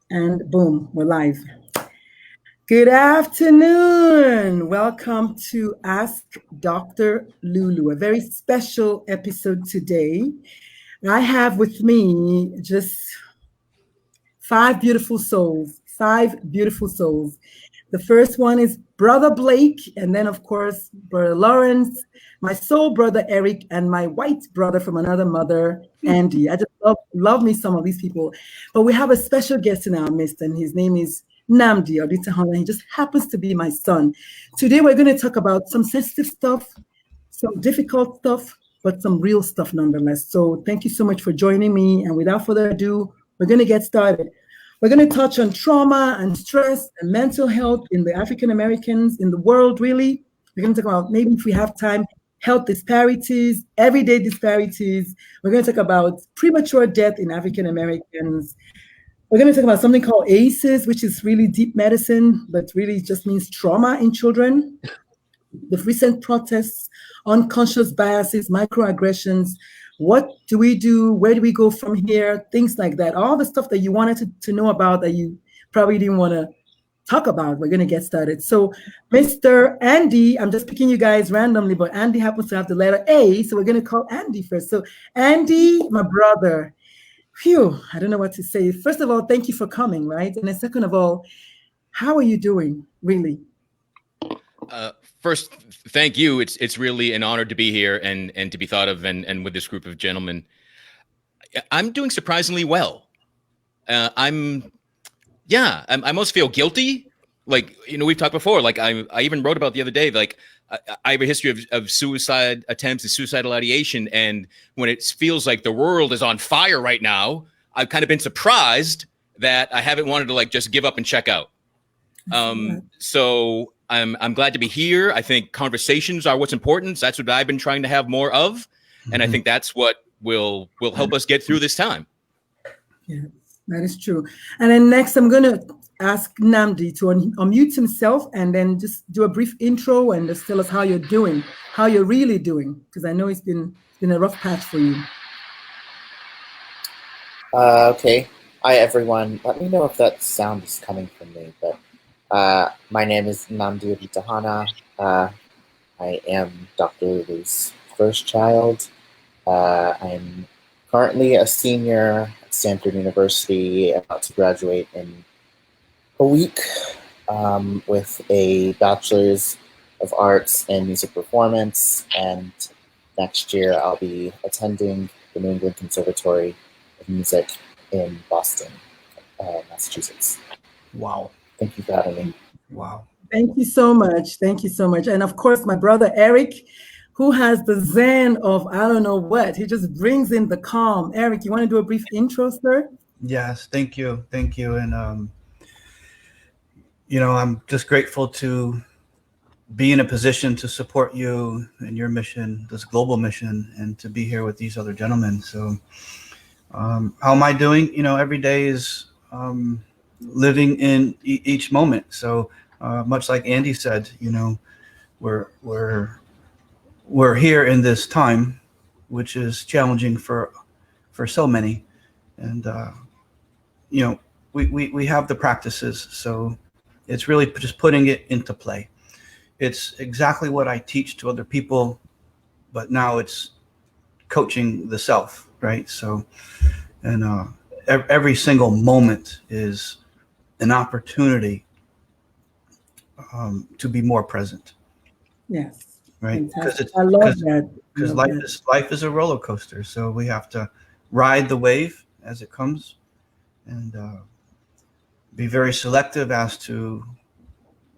And boom, we're live. Good afternoon. Welcome to Ask Dr. Lulu, a very special episode today. I have with me just five beautiful souls, five beautiful souls. The first one is Brother Blake, and then, of course, Brother Lawrence, my soul brother Eric, and my white brother from another mother, Andy. I just love me some of these people. But we have a special guest in our midst, and his name is Namdi Oditahana. He just happens to be my son. Today, we're going to talk about some sensitive stuff, some difficult stuff, but some real stuff nonetheless. So thank you so much for joining me. And without further ado, we're going to get started. We're going to touch on trauma and stress and mental health in the African Americans, in the world, really. We're going to talk about, maybe if we have time, health disparities, everyday disparities. We're going to talk about premature death in African Americans. We're going to talk about something called ACEs, which is really deep medicine, but really just means trauma in children. The recent protests, unconscious biases, microaggressions. What do we do? Where do we go from here? Things like that. All the stuff that you wanted to know about that you probably didn't want to talk about. We're going to get started. So, Mr. Andy, I'm just picking you guys randomly, but Andy happens to have the letter A, so we're going to call Andy first. So, Andy, my brother, phew, I don't know what to say. First of all, thank you for coming, right? And then second of all, how are you doing, really? First, thank you. It's really an honor to be here and to be thought of and with this group of gentlemen. I'm doing surprisingly well. I almost feel guilty. Like, we've talked before, like I even wrote about the other day, like I have a history of suicide attempts and suicidal ideation. And when it feels like the world is on fire right now, I've kind of been surprised that I haven't wanted to like just give up and check out. So I'm glad to be here. I think conversations are what's important. That's what I've been trying to have more of. And I think that's what will help us get through this time. Yeah, that is true. And then next, I'm going to ask Namdi to unmute himself and then just do a brief intro and just tell us how you're doing, how you're really doing, because I know it's been a rough patch for you. Okay. Hi, everyone. Let me know if that sound is coming from me, but my name is Namdi Oditahana. I am Dr. Lulu's first child. I'm currently a senior at Stanford University, about to graduate in a week with a bachelor's of arts in music performance. And next year I'll be attending the New England Conservatory of Music in Boston, Massachusetts. Wow. Thank you for having me. Wow. Thank you so much. Thank you so much. And of course, my brother Eric, who has the zen of I don't know what. He just brings in the calm. Eric, you want to do a brief intro, sir? Yes, thank you. Thank you. And, I'm just grateful to be in a position to support you and your mission, this global mission, and to be here with these other gentlemen. So how am I doing? Every day is living in each moment. So much like Andy said, we're here in this time, which is challenging for so many. And, we have the practices. So it's really just putting it into play. It's exactly what I teach to other people, but now it's coaching the self, right? So, and every single moment is an opportunity to be more present. Yes. Right. I love that. Because life is a roller coaster. So we have to ride the wave as it comes and be very selective as to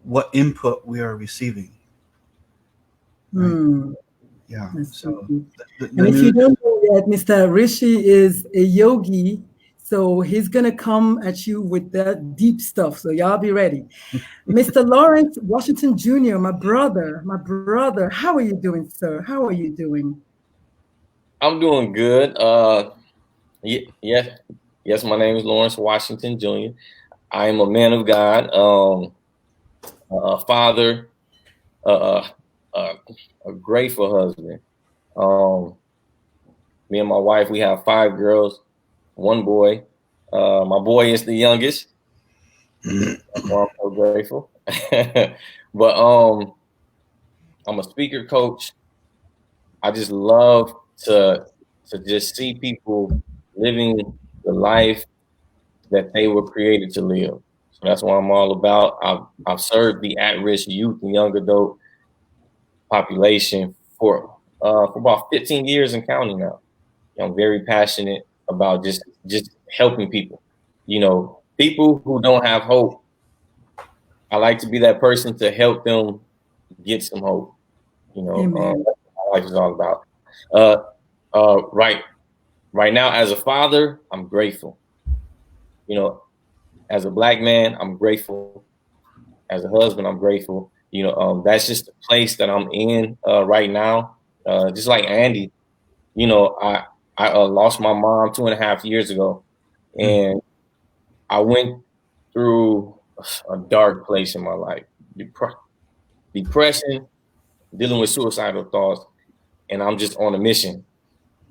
what input we are receiving. Right? Yeah. So and if you don't know yet, Mr. Rishi is a yogi. So he's going to come at you with that deep stuff. So y'all be ready. Mr. Lawrence Washington Jr., my brother, how are you doing, sir? How are you doing? I'm doing good. Yes, my name is Lawrence Washington Jr. I am a man of God, a father, a grateful husband. Me and my wife, we have 5 girls, 1 boy. My boy is the youngest. That's why I'm so grateful. But I'm a speaker coach. I just love to just see people living the life that they were created to live. So that's what I'm all about. I've served the at-risk youth and young adult population for about 15 years and counting now. I'm very passionate about just helping people. You know, people who don't have hope. I like to be that person to help them get some hope. You know, Amen. that's what my life is all about. Right now, as a father, I'm grateful. You know, as a Black man, I'm grateful. As a husband, I'm grateful. You know, that's just the place that I'm in right now. Just like Andy, you know, I lost my mom 2.5 years ago, and I went through a dark place in my life, depression, dealing with suicidal thoughts, and I'm just on a mission.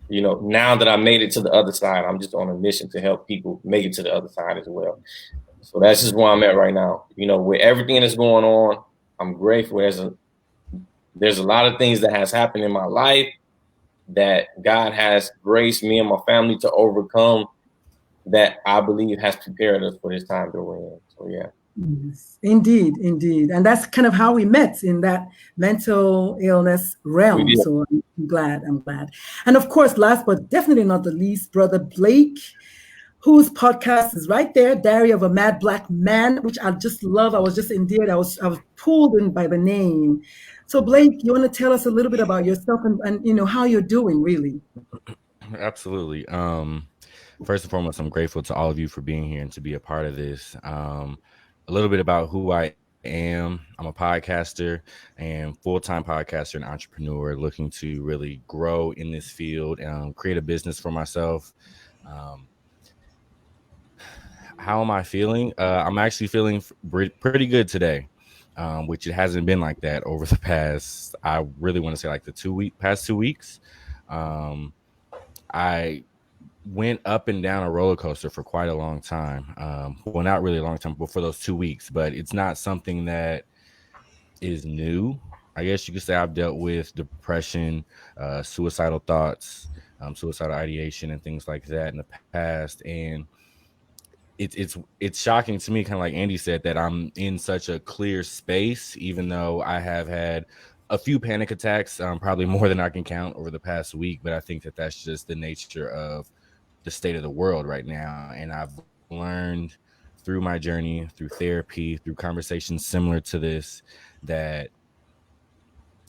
You know, now that I made it to the other side, I'm just on a mission to help people make it to the other side as well. So that's just where I'm at right now. You know, with everything that's going on, I'm grateful. There's a lot of things that has happened in my life that God has graced me and my family to overcome, that I believe has prepared us for this time that we're in. So yeah. Yes, indeed, indeed. And that's kind of how we met, in that mental illness realm. So I'm glad. And of course, last but definitely not the least, Brother Blake, whose podcast is right there, Diary of a Mad Black Man, which I just love. I was just endeared. I was pulled in by the name. So Blake, you want to tell us a little bit about yourself and you know, how you're doing, really? Absolutely. First and foremost, I'm grateful to all of you for being here and to be a part of this. A little bit about who I am. I'm a podcaster and full-time podcaster and entrepreneur looking to really grow in this field and create a business for myself. How am I feeling? I'm actually feeling pretty good today, which it hasn't been like that over the past, I really want to say like the past 2 weeks. I went up and down a roller coaster for quite a long time. Well, not really a long time, but for those 2 weeks. But it's not something that is new. I guess you could say I've dealt with depression, suicidal thoughts, suicidal ideation, and things like that in the past. And it's shocking to me, kind of like Andy said, that I'm in such a clear space, even though I have had a few panic attacks, probably more than I can count over the past week. But I think that that's just the nature of the state of the world right now. And I've learned through my journey, through therapy, through conversations similar to this, that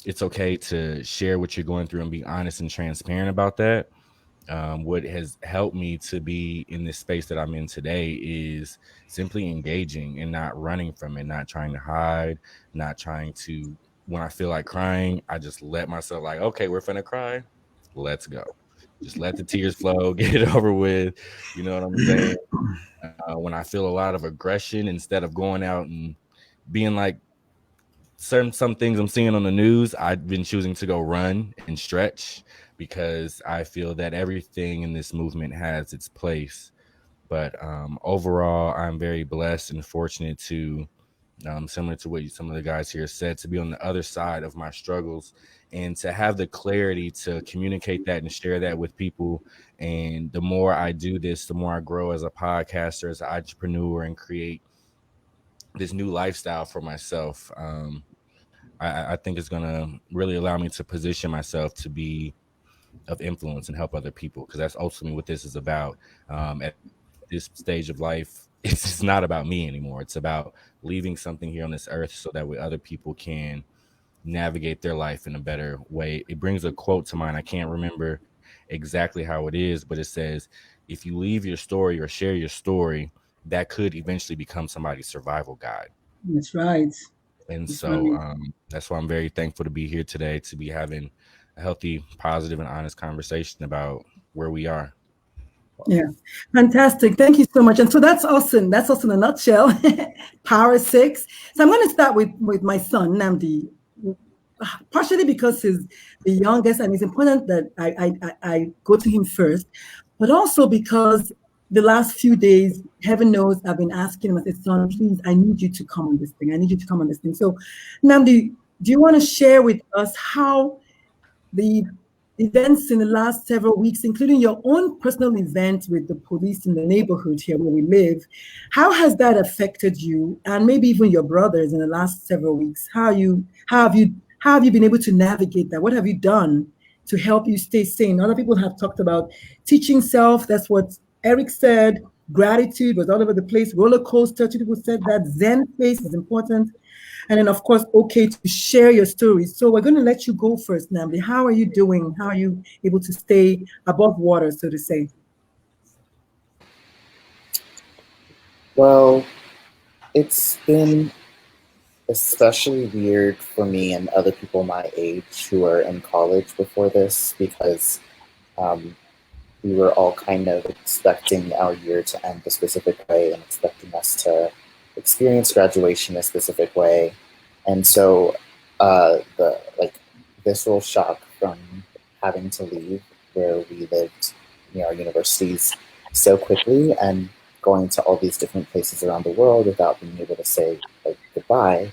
it's okay to share what you're going through and be honest and transparent about that. What has helped me to be in this space that I'm in today is simply engaging and not running from it, not trying to hide, not trying to, when I feel like crying, I just let myself like, okay, we're finna cry. Let's go. Just let the tears flow, get it over with. You know what I'm saying? When I feel a lot of aggression, instead of going out and being like some things I'm seeing on the news, I've been choosing to go run and stretch, because I feel that everything in this movement has its place. But overall, I'm very blessed and fortunate to, similar to what some of the guys here said, to be on the other side of my struggles and to have the clarity to communicate that and share that with people. And the more I do this, the more I grow as a podcaster, as an entrepreneur, and create this new lifestyle for myself. I think it's going to really allow me to position myself to be of influence and help other people, because that's ultimately what this is about. At this stage of life, it's not about me anymore. It's about leaving something here on this earth so that way other people can navigate their life in a better way. It brings a quote to mind. I can't remember exactly how it is, but it says, if you leave your story or share your story, that could eventually become somebody's survival guide. That's right. And so that's why I'm very thankful to be here today, to be having a healthy, positive, and honest conversation about where we are. Yeah, fantastic. Thank you so much. And so that's us in a nutshell. Power 6. So I'm going to start with my son, Namdi, partially because he's the youngest and it's important that I go to him first, but also because the last few days, heaven knows, I've been asking him, I said, son, please, I need you to come on this thing. I need you to come on this thing. So, Namdi, do you want to share with us how the events in the last several weeks, including your own personal event with the police in the neighborhood here where we live, how has that affected you, and maybe even your brothers in the last several weeks? How have you been able to navigate that? What have you done to help you stay sane? Other people have talked about teaching self. That's what Eric said. Gratitude was all over the place. Roller coaster. Two people said that. Zen face is important. And then, of course, okay to share your stories. So we're going to let you go first, Namdi. How are you doing? How are you able to stay above water, so to say? Well, it's been especially weird for me and other people my age who are in college before this, because we were all kind of expecting our year to end a specific way and expecting us to experience graduation a specific way. And so the visceral shock from having to leave where we lived near our universities so quickly and going to all these different places around the world without being able to say goodbye,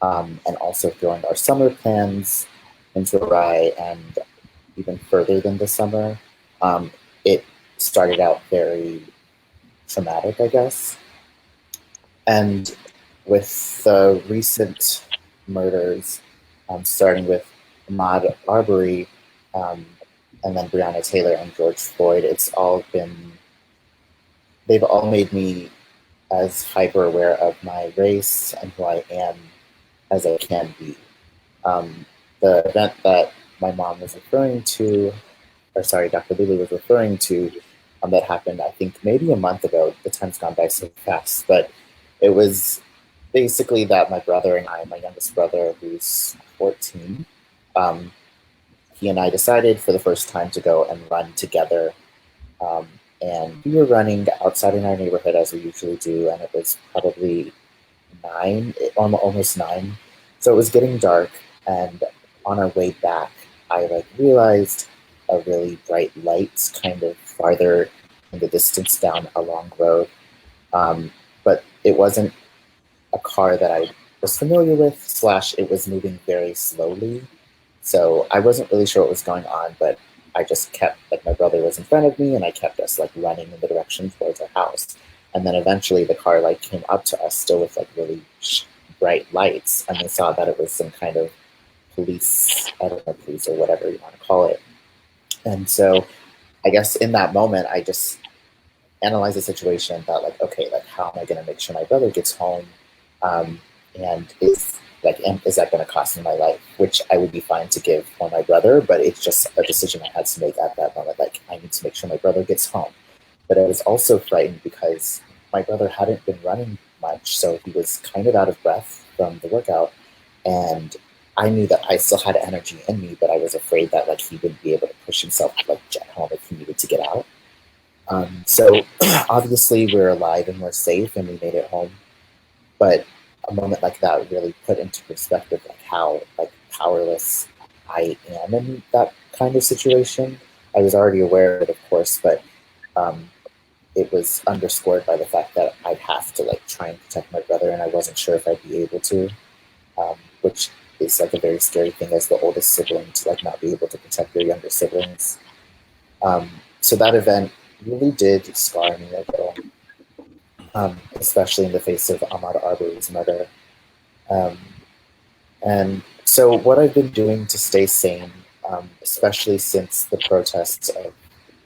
and also throwing our summer plans into awry and even further than the summer. It started out very traumatic, I guess. And with the recent murders, starting with Ahmaud Arbery, and then Breonna Taylor and George Floyd, they've all made me as hyper aware of my race and who I am as I can be. The event that my mom was referring to, or sorry, Dr. Lulu was referring to, that happened, I think, maybe a month ago. The time's gone by so fast, but it was basically that my brother and I, my youngest brother, who's 14, he and I decided for the first time to go and run together. And we were running outside in our neighborhood as we usually do, and it was probably almost 9. So it was getting dark, and on our way back, I realized a really bright light kind of farther in the distance down a long road. But it wasn't a car that I was familiar with, / it was moving very slowly. So I wasn't really sure what was going on, but I just kept, my brother was in front of me, and I kept us running in the direction towards our house. And then eventually the car came up to us still with really bright lights, and we saw that it was some kind of police, I don't know, police or whatever you want to call it. And so I guess in that moment, I just analyzed the situation and thought okay, how am I going to make sure my brother gets home? And is that going to cost me my life? Which I would be fine to give for my brother, but it's just a decision I had to make at that moment. I need to make sure my brother gets home. But I was also frightened because my brother hadn't been running much, so he was kind of out of breath from the workout. And I knew that I still had energy in me, but I was afraid that he wouldn't be able to push himself to jet home if he needed to get out. So obviously we're alive and we're safe and we made it home. But a moment like that really put into perspective how powerless I am in that kind of situation. I was already aware of it, of course, but it was underscored by the fact that I'd have to try and protect my brother, and I wasn't sure if I'd be able to, which is a very scary thing as the oldest sibling to not be able to protect your younger siblings. So that event really did scar me a little, especially in the face of Ahmaud Arbery's murder. And so what I've been doing to stay sane, especially since the protests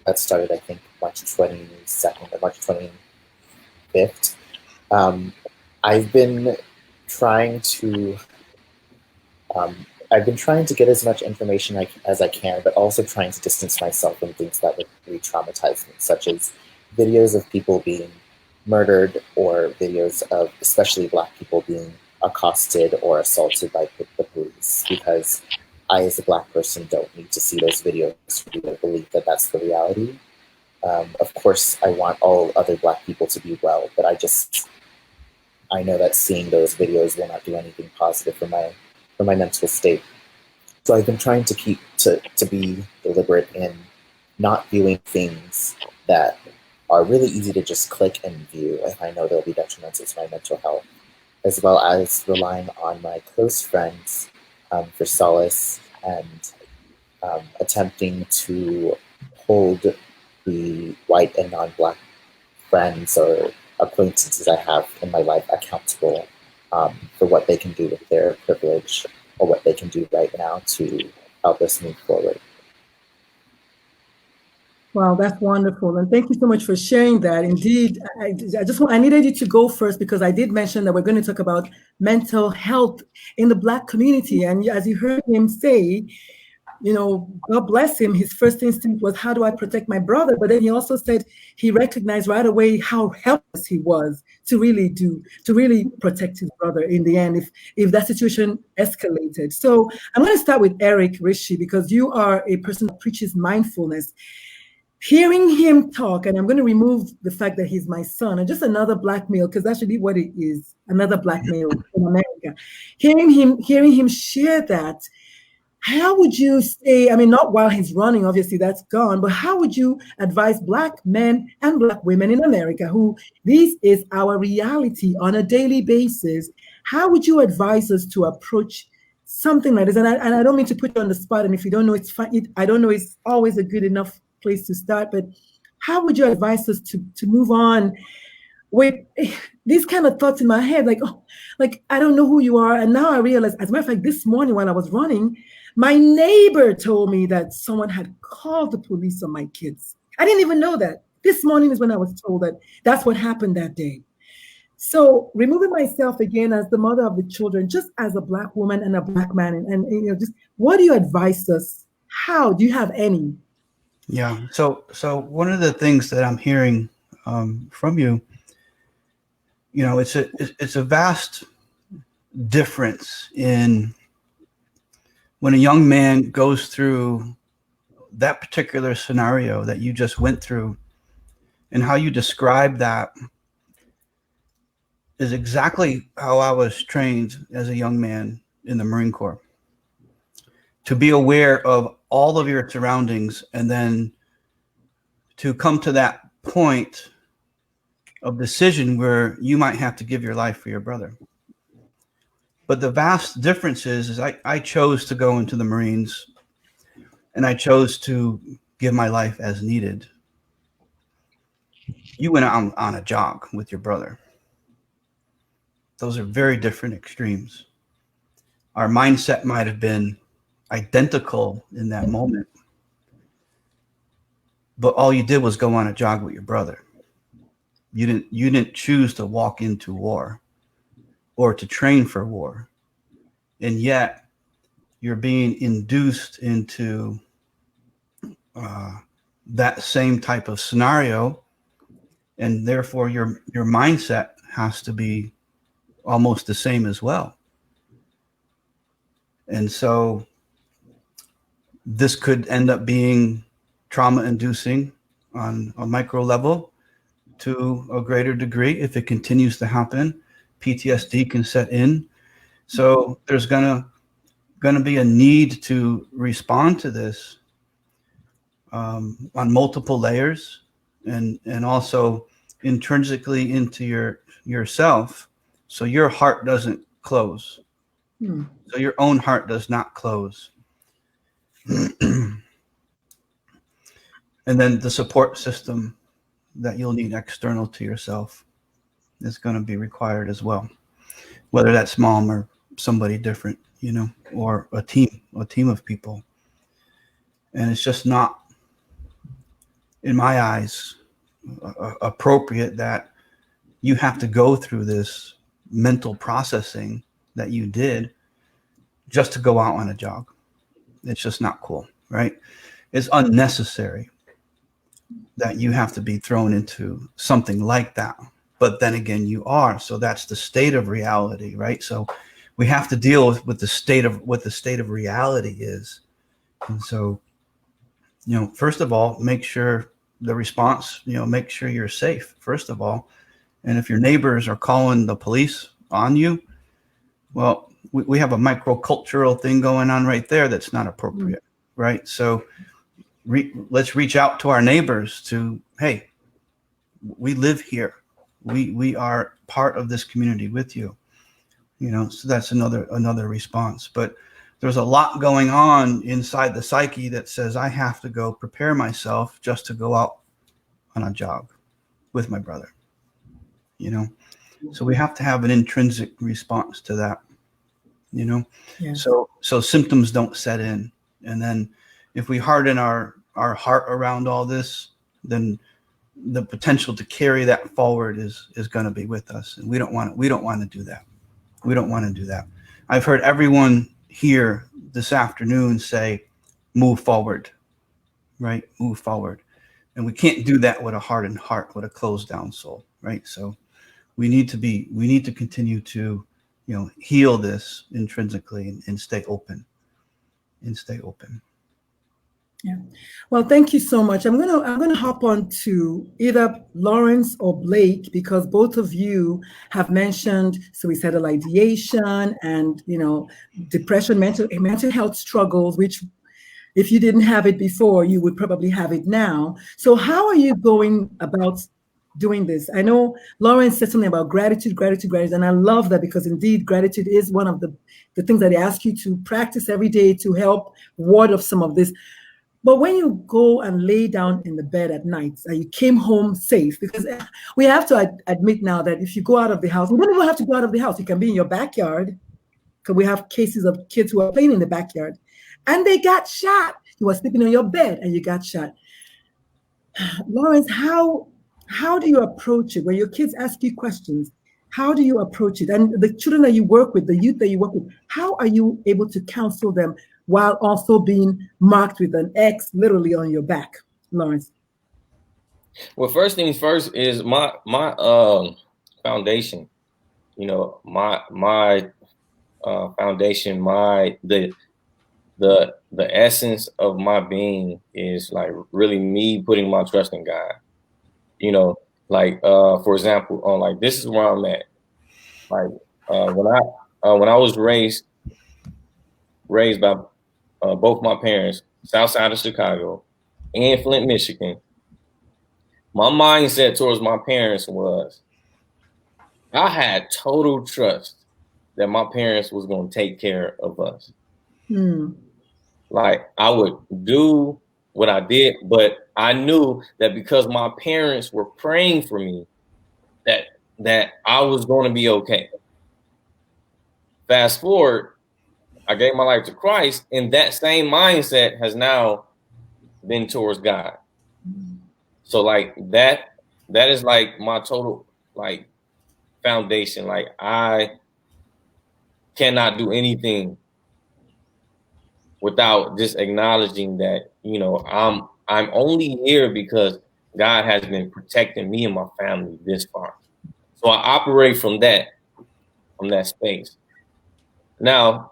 that started, I think, March 22nd or March 25th, I've been trying to get as much information as I can, but also trying to distance myself from things that would re-traumatize me, such as videos of people being murdered or videos of especially Black people being accosted or assaulted by the police, because I, as a Black person, don't need to see those videos for me to believe that that's the reality. Of course, I want all other Black people to be well, but I know that seeing those videos will not do anything positive for my mental state. So I've been trying to be deliberate in not viewing things that are really easy to just click and view, and I know they'll be detrimental to my mental health, as well as relying on my close friends for solace and attempting to hold the white and non-Black friends or acquaintances I have in my life accountable for what they can do with their privilege or what they can do right now to help us move forward. Wow, that's wonderful. And thank you so much for sharing that. Indeed, I needed you to go first because I did mention that we're going to talk about mental health in the Black community. And as you heard him say, you know, God bless him, his first instinct was, how do I protect my brother? But then he also said he recognized right away how helpless he was to really protect his brother in the end if that situation escalated. So I'm going to start with Eric Rishi, because you are a person that preaches mindfulness. Hearing him talk, and I'm going to remove the fact that he's my son and just another Black male, because that's really what it is, another Black male in America. Hearing him share that, how would you say, I mean, not while he's running, obviously that's gone, but how would you advise Black men and Black women in America, who this is our reality on a daily basis? How would you advise us to approach something like this? And I don't mean to put you on the spot, and if you don't know, it's fine. I don't know, it's always a good enough place to start, but how would you advise us to move on with these kind of thoughts in my head, like, oh, like, I don't know who you are. And now I realize, as a matter of fact, this morning while I was running, my neighbor told me that someone had called the police on my kids. I didn't even know that. This morning is when I was told that that's what happened that day. So removing myself again as the mother of the children, just as a Black woman and a Black man, and you know, just what do you advise us? How do you have any? Yeah. So one of the things that I'm hearing from you, you know, it's a vast difference in when a young man goes through that particular scenario that you just went through, and how you describe that is exactly how I was trained as a young man in the Marine Corps. To be aware of all of your surroundings, and then to come to that point of decision where you might have to give your life for your brother. But the vast difference is I chose to go into the Marines, and I chose to give my life as needed. You went out on a jog with your brother. Those are very different extremes. Our mindset might have been identical in that moment, but all you did was go on a jog with your brother. You didn't choose to walk into war or to train for war, and yet you're being induced into that same type of scenario, and therefore your mindset has to be almost the same as well. And so this could end up being trauma inducing on a micro level to a greater degree. If it continues to happen, PTSD can set in. So there's gonna be a need to respond to this on multiple layers, and also intrinsically into yourself, so your heart doesn't close. So your own heart does not close. And then the support system that you'll need external to yourself is going to be required as well, whether that's mom or somebody different, you know, or a team of people. And it's just not, in my eyes, appropriate that you have to go through this mental processing that you did just to go out on a jog. It's just not cool, right? It's unnecessary that you have to be thrown into something like that. But then again, you are. So that's the state of reality, right? So we have to deal with the state of what the state of reality is. And so, you know, first of all, make sure the response, you know, make sure you're safe, first of all. And if your neighbors are calling the police on you, well, we have a microcultural thing going on right there that's not appropriate, right? So let's reach out to our neighbors to, hey, We live here. We are part of this community with you. So that's another response. But there's a lot going on inside the psyche that says I have to go prepare myself just to go out on a jog with my brother. So we have to have an intrinsic response to that. Yeah. So symptoms don't set in, and then if we harden our heart around all this, then the potential to carry that forward is going to be with us, and we don't want to do that. We don't want to do that. I've heard everyone here this afternoon say, "Move forward," right? Move forward, and we can't do that with a hardened heart, with a closed down soul, right? So we need to continue to heal this intrinsically and stay open. Yeah. Well, thank you so much. I'm gonna hop on to either Lawrence or Blake, because both of you have mentioned suicidal ideation and depression, mental health struggles, which if you didn't have it before, you would probably have it now. So how are you going about doing this? I know Lawrence said something about gratitude, and I love that, because indeed gratitude is one of the things that they ask you to practice every day to help ward off some of this. But when you go and lay down in the bed at night, you came home safe, because we have to admit now that if you go out of the house, you don't even have to go out of the house. You can be in your backyard, because we have cases of kids who are playing in the backyard and they got shot. You were sleeping on your bed and you got shot. Lawrence, how do you approach it when your kids ask you questions? How do you approach it? And the children that you work with, the youth that you work with, how are you able to counsel them while also being marked with an X literally on your back, Lawrence? Well, first things first is my foundation. My foundation, the essence of my being is like really me putting my trust in God. For example, this is where I'm at. When I was raised by both my parents, south side of Chicago and Flint, Michigan, my mindset towards my parents was I had total trust that my parents was going to take care of us. Like, I would do what I did, but I knew that because my parents were praying for me, that I was going to be okay. Fast forward, I gave my life to Christ, and that same mindset has now been towards God. So that is like my total foundation. Like, I cannot do anything without just acknowledging that, I'm only here because God has been protecting me and my family this far. So I operate from that space. Now,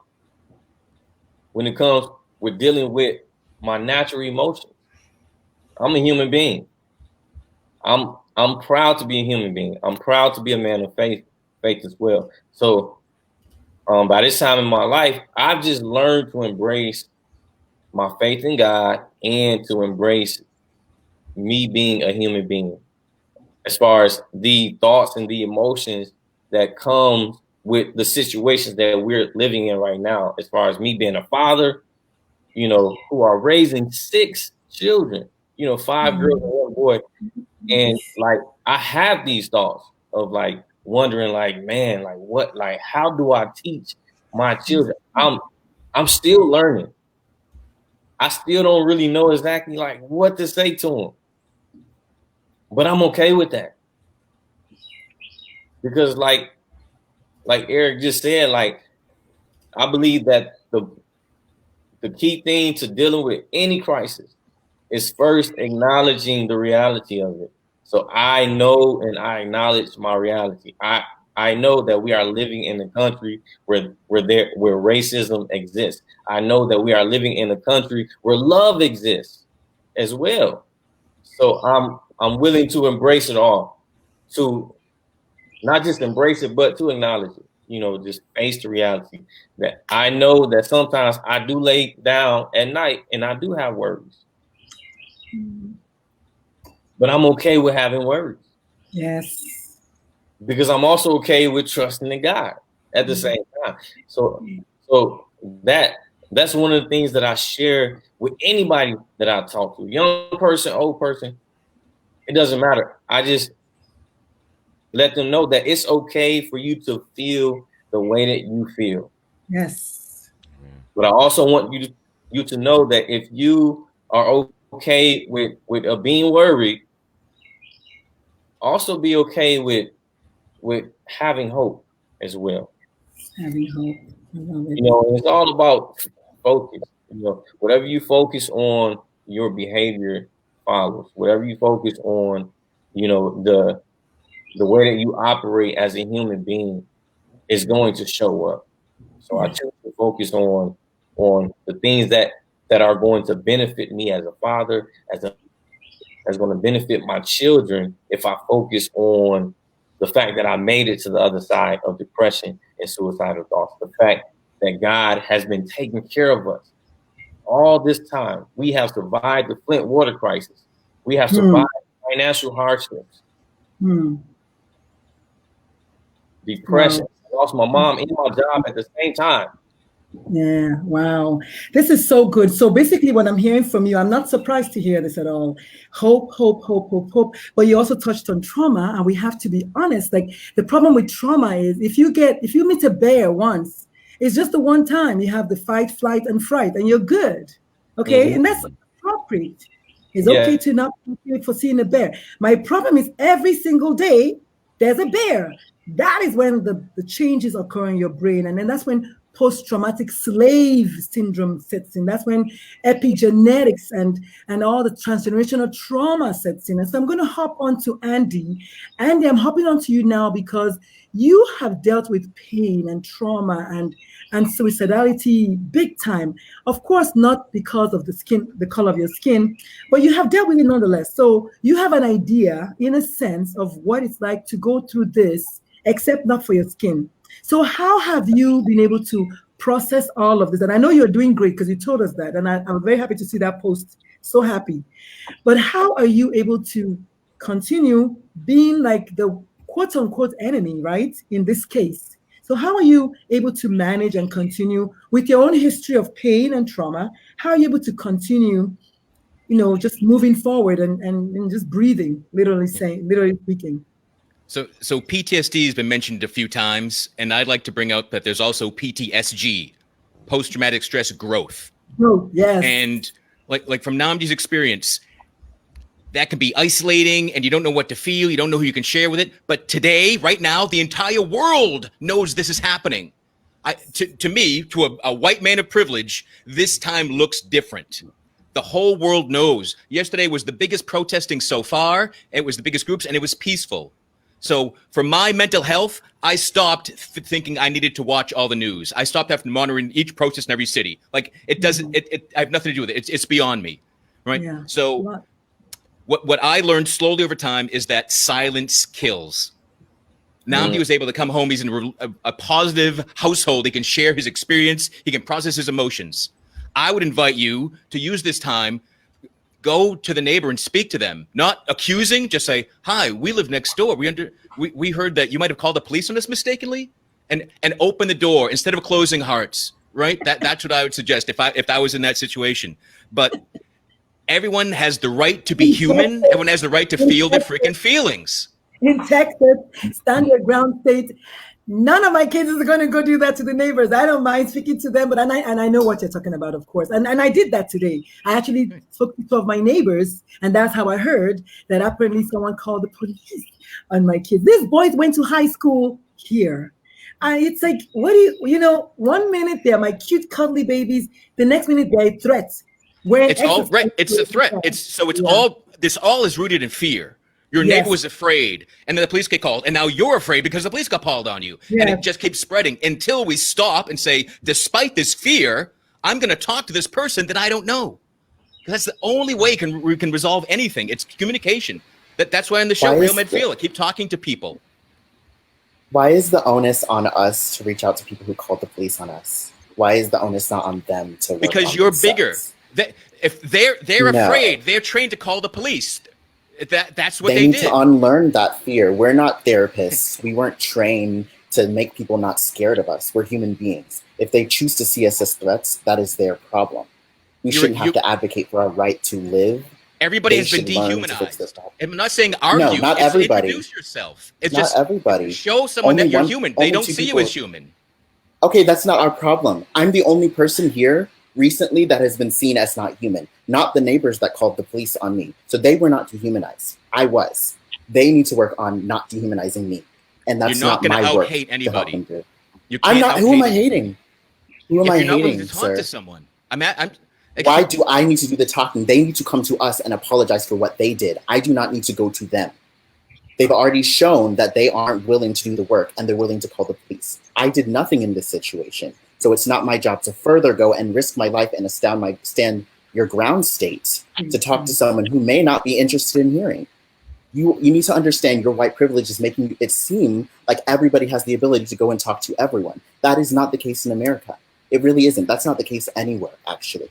when it comes with dealing with my natural emotions, I'm a human being. I'm proud to be a human being. I'm proud to be a man of faith as well. So by this time in my life, I've just learned to embrace my faith in God and to embrace me being a human being, as far as the thoughts and the emotions that come with the situations that we're living in right now, as far as me being a father, who are raising 6 children, 5 girls and 1 boy. And I have these thoughts of wondering, man, how do I teach my children? I'm still learning. I still don't really know exactly what to say to them, but I'm okay with that, because like Eric just said, I believe that the key thing to dealing with any crisis is first acknowledging the reality of it. So I know and I acknowledge my reality. I know that we are living in a country where racism exists. I know that we are living in a country where love exists as well. So I'm willing to embrace it all, to not just embrace it, but to acknowledge it. Just face the reality that I know that sometimes I do lay down at night and I do have worries. But I'm okay with having worries. Yes. because I'm also okay with trusting in God at the same time. So that's one of the things that I share with anybody that I talk to, young person, old person, it doesn't matter. I just let them know that it's okay for you to feel the way that you feel. Yes. But I also want you to know that if you are okay with being worried, also be okay with having hope as well. Having hope. I love it. You know, it's all about focus. You know, whatever you focus on, your behavior follows. Whatever you focus on, you know, the way that you operate as a human being is going to show up. So I choose to focus on the things that are going to benefit me as a father, as going to benefit my children if I focus on the fact that I made it to the other side of depression and suicidal thoughts. The fact that God has been taking care of us all this time. We have survived the Flint water crisis. We have survived financial hardships, depression. Wow. I lost my mom and my job at the same time. Yeah, wow. This is so good. So basically what I'm hearing from you, I'm not surprised to hear this at all. Hope, hope, hope, hope, hope. But you also touched on trauma, and we have to be honest. Like, the problem with trauma is if you meet a bear once, it's just the one time you have the fight, flight, and fright, and you're good. Okay? And that's appropriate. It's okay to not be for seeing a bear. My problem is every single day there's a bear. That is when the changes occur in your brain. And then that's when post-traumatic slave syndrome sets in. That's when epigenetics and all the transgenerational trauma sets in. And so I'm going to hop on to Andy. Andy, I'm hopping on to you now because you have dealt with pain and trauma and suicidality big time. Of course, not because of the color of your skin, but you have dealt with it nonetheless. So you have an idea, in a sense, of what it's like to go through this, except not for your skin. So how have you been able to process all of this? And I know you're doing great because you told us that. And I'm very happy to see that post. So happy. But how are you able to continue being like the quote unquote enemy, right? In this case. So how are you able to manage and continue with your own history of pain and trauma? How are you able to continue, just moving forward and just breathing, literally speaking? So PTSD has been mentioned a few times, and I'd like to bring out that there's also PTSG, post-traumatic stress growth. Oh, yes. And like from Namdi's experience, that can be isolating, and you don't know what to feel. You don't know who you can share with it. But today, right now, the entire world knows this is happening. To me, to a white man of privilege, this time looks different. The whole world knows. Yesterday was the biggest protesting so far. It was the biggest groups, and it was peaceful. So for my mental health, I stopped thinking I needed to watch all the news. I stopped having to monitor each protest in every city. Like, it doesn't, I have nothing to do with it. It's beyond me, right? Yeah. So what I learned slowly over time is that silence kills. Now he was able to come home. He's in a positive household. He can share his experience. He can process his emotions. I would invite you to use this time. Go to the neighbor and speak to them, not accusing, just say, hi, we live next door. We heard that you might have called the police on us mistakenly, and open the door instead of closing hearts, right? That's what I would suggest if I was in that situation. But everyone has the right to be human. Everyone has the right to feel their freaking feelings. In Texas, stand your ground state. None of my kids is going to go do that to the neighbors. I don't mind speaking to them, but I know what you're talking about, of course. And I did that today. I actually spoke to two of my neighbors, and that's how I heard that apparently someone called the police on my kids. These boys went to high school here. It's like, what do you 1 minute they're my cute, cuddly babies. The next minute they're a threat. It's all right. It's a threat. This all is rooted in fear. Your neighbor was afraid, and then the police get called, and now you're afraid because the police got called on you. And it just keeps spreading until we stop and say, despite this fear, I'm going to talk to this person that I don't know. That's the only way we can resolve anything. It's communication. That's why on the show, Real Men Feel It. Keep talking to people. Why is the onus on us to reach out to people who called the police on us? Why is the onus not on them to work Because on you're themselves? bigger. If they're afraid, they're trained to call the police. That's what They they need did. to unlearn that fear. We're not therapists. We weren't trained to make people not scared of us. We're human beings. If they choose to see us as threats, that is their problem. We shouldn't have to advocate for our right to live. Everybody They has been should learn to fix this dehumanized. problem. I'm not saying No, argue. not It's everybody. introduce yourself. It's Not just everybody. show someone Only that you're one- human. They only don't two see you people. as human. Okay, that's not our problem. I'm the only person here recently that has been seen as not human, not the neighbors that called the police on me. So they were not dehumanized. I was. They need to work on not dehumanizing me. And that's You're not going to my work out-hate to help anybody. them do. You I'm can't not. Who am I out-hate anybody. hating? Who am If I you're not willing hating, to talk sir? to someone, I'm Why do I need to do the talking? They need to come to us and apologize for what they did. I do not need to go to them. They've already shown that they aren't willing to do the work and they're willing to call the police. I did nothing in this situation. So it's not my job to further go and risk my life and stand your ground state to talk to someone who may not be interested in hearing. You need to understand your white privilege is making it seem like everybody has the ability to go and talk to everyone. That is not the case in America. It really isn't. That's not the case anywhere, actually.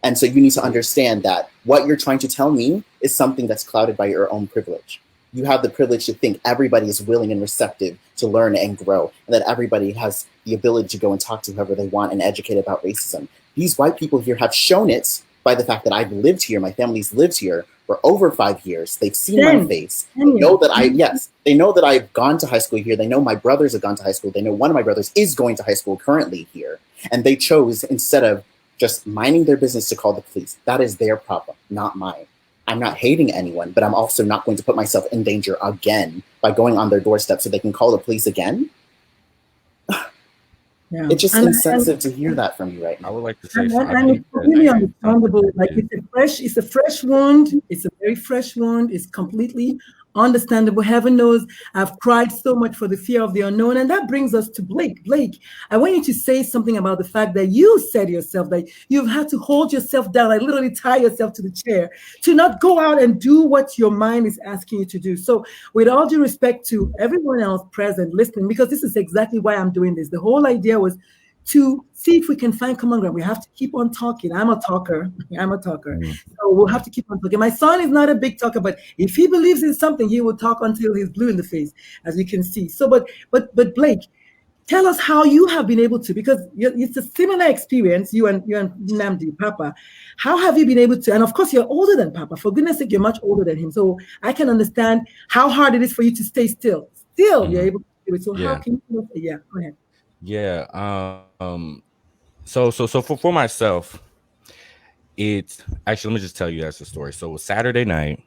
And so you need to understand that what you're trying to tell me is something that's clouded by your own privilege. You have the privilege to think everybody is willing and receptive to learn and grow, and that everybody has the ability to go and talk to whoever they want and educate about racism. These white people here have shown it by the fact that I've lived here, my family's lived here for over 5 years. They've seen my face. They know that they know that I've gone to high school here. They know my brothers have gone to high school. They know one of my brothers is going to high school currently here. And they chose, instead of just minding their business, to call the police. That is their problem, not mine. I'm not hating anyone, but I'm also not going to put myself in danger again by going on their doorstep so they can call the police again. Yeah. It's just insensitive to hear that from you right now. I would like to say and it's completely understandable. Like it's a fresh wound. It's a very fresh wound. It's completely understandable. Heaven knows I've cried so much for the fear of the unknown. And that brings us to Blake. Blake, I want you to say something about the fact that you said yourself that you've had to hold yourself down, like literally tie yourself to the chair to not go out and do what your mind is asking you to do. So with all due respect to everyone else present, listening, because this is exactly why I'm doing this. The whole idea was to see if we can find common ground. We have to keep on talking. I'm a talker. So we'll have to keep on talking. My son is not a big talker, but if he believes in something, he will talk until he's blue in the face, as you can see. So, but Blake, tell us how you have been able to, because it's a similar experience, you and Nnamdi, Papa. How have you been able to, and of course you're older than Papa, for goodness sake, you're much older than him. So I can understand how hard it is for you to stay still. Still, you're able to do it. So how can you, go ahead. Yeah. So for myself, it's actually, let me just tell you that's the story. So it was Saturday night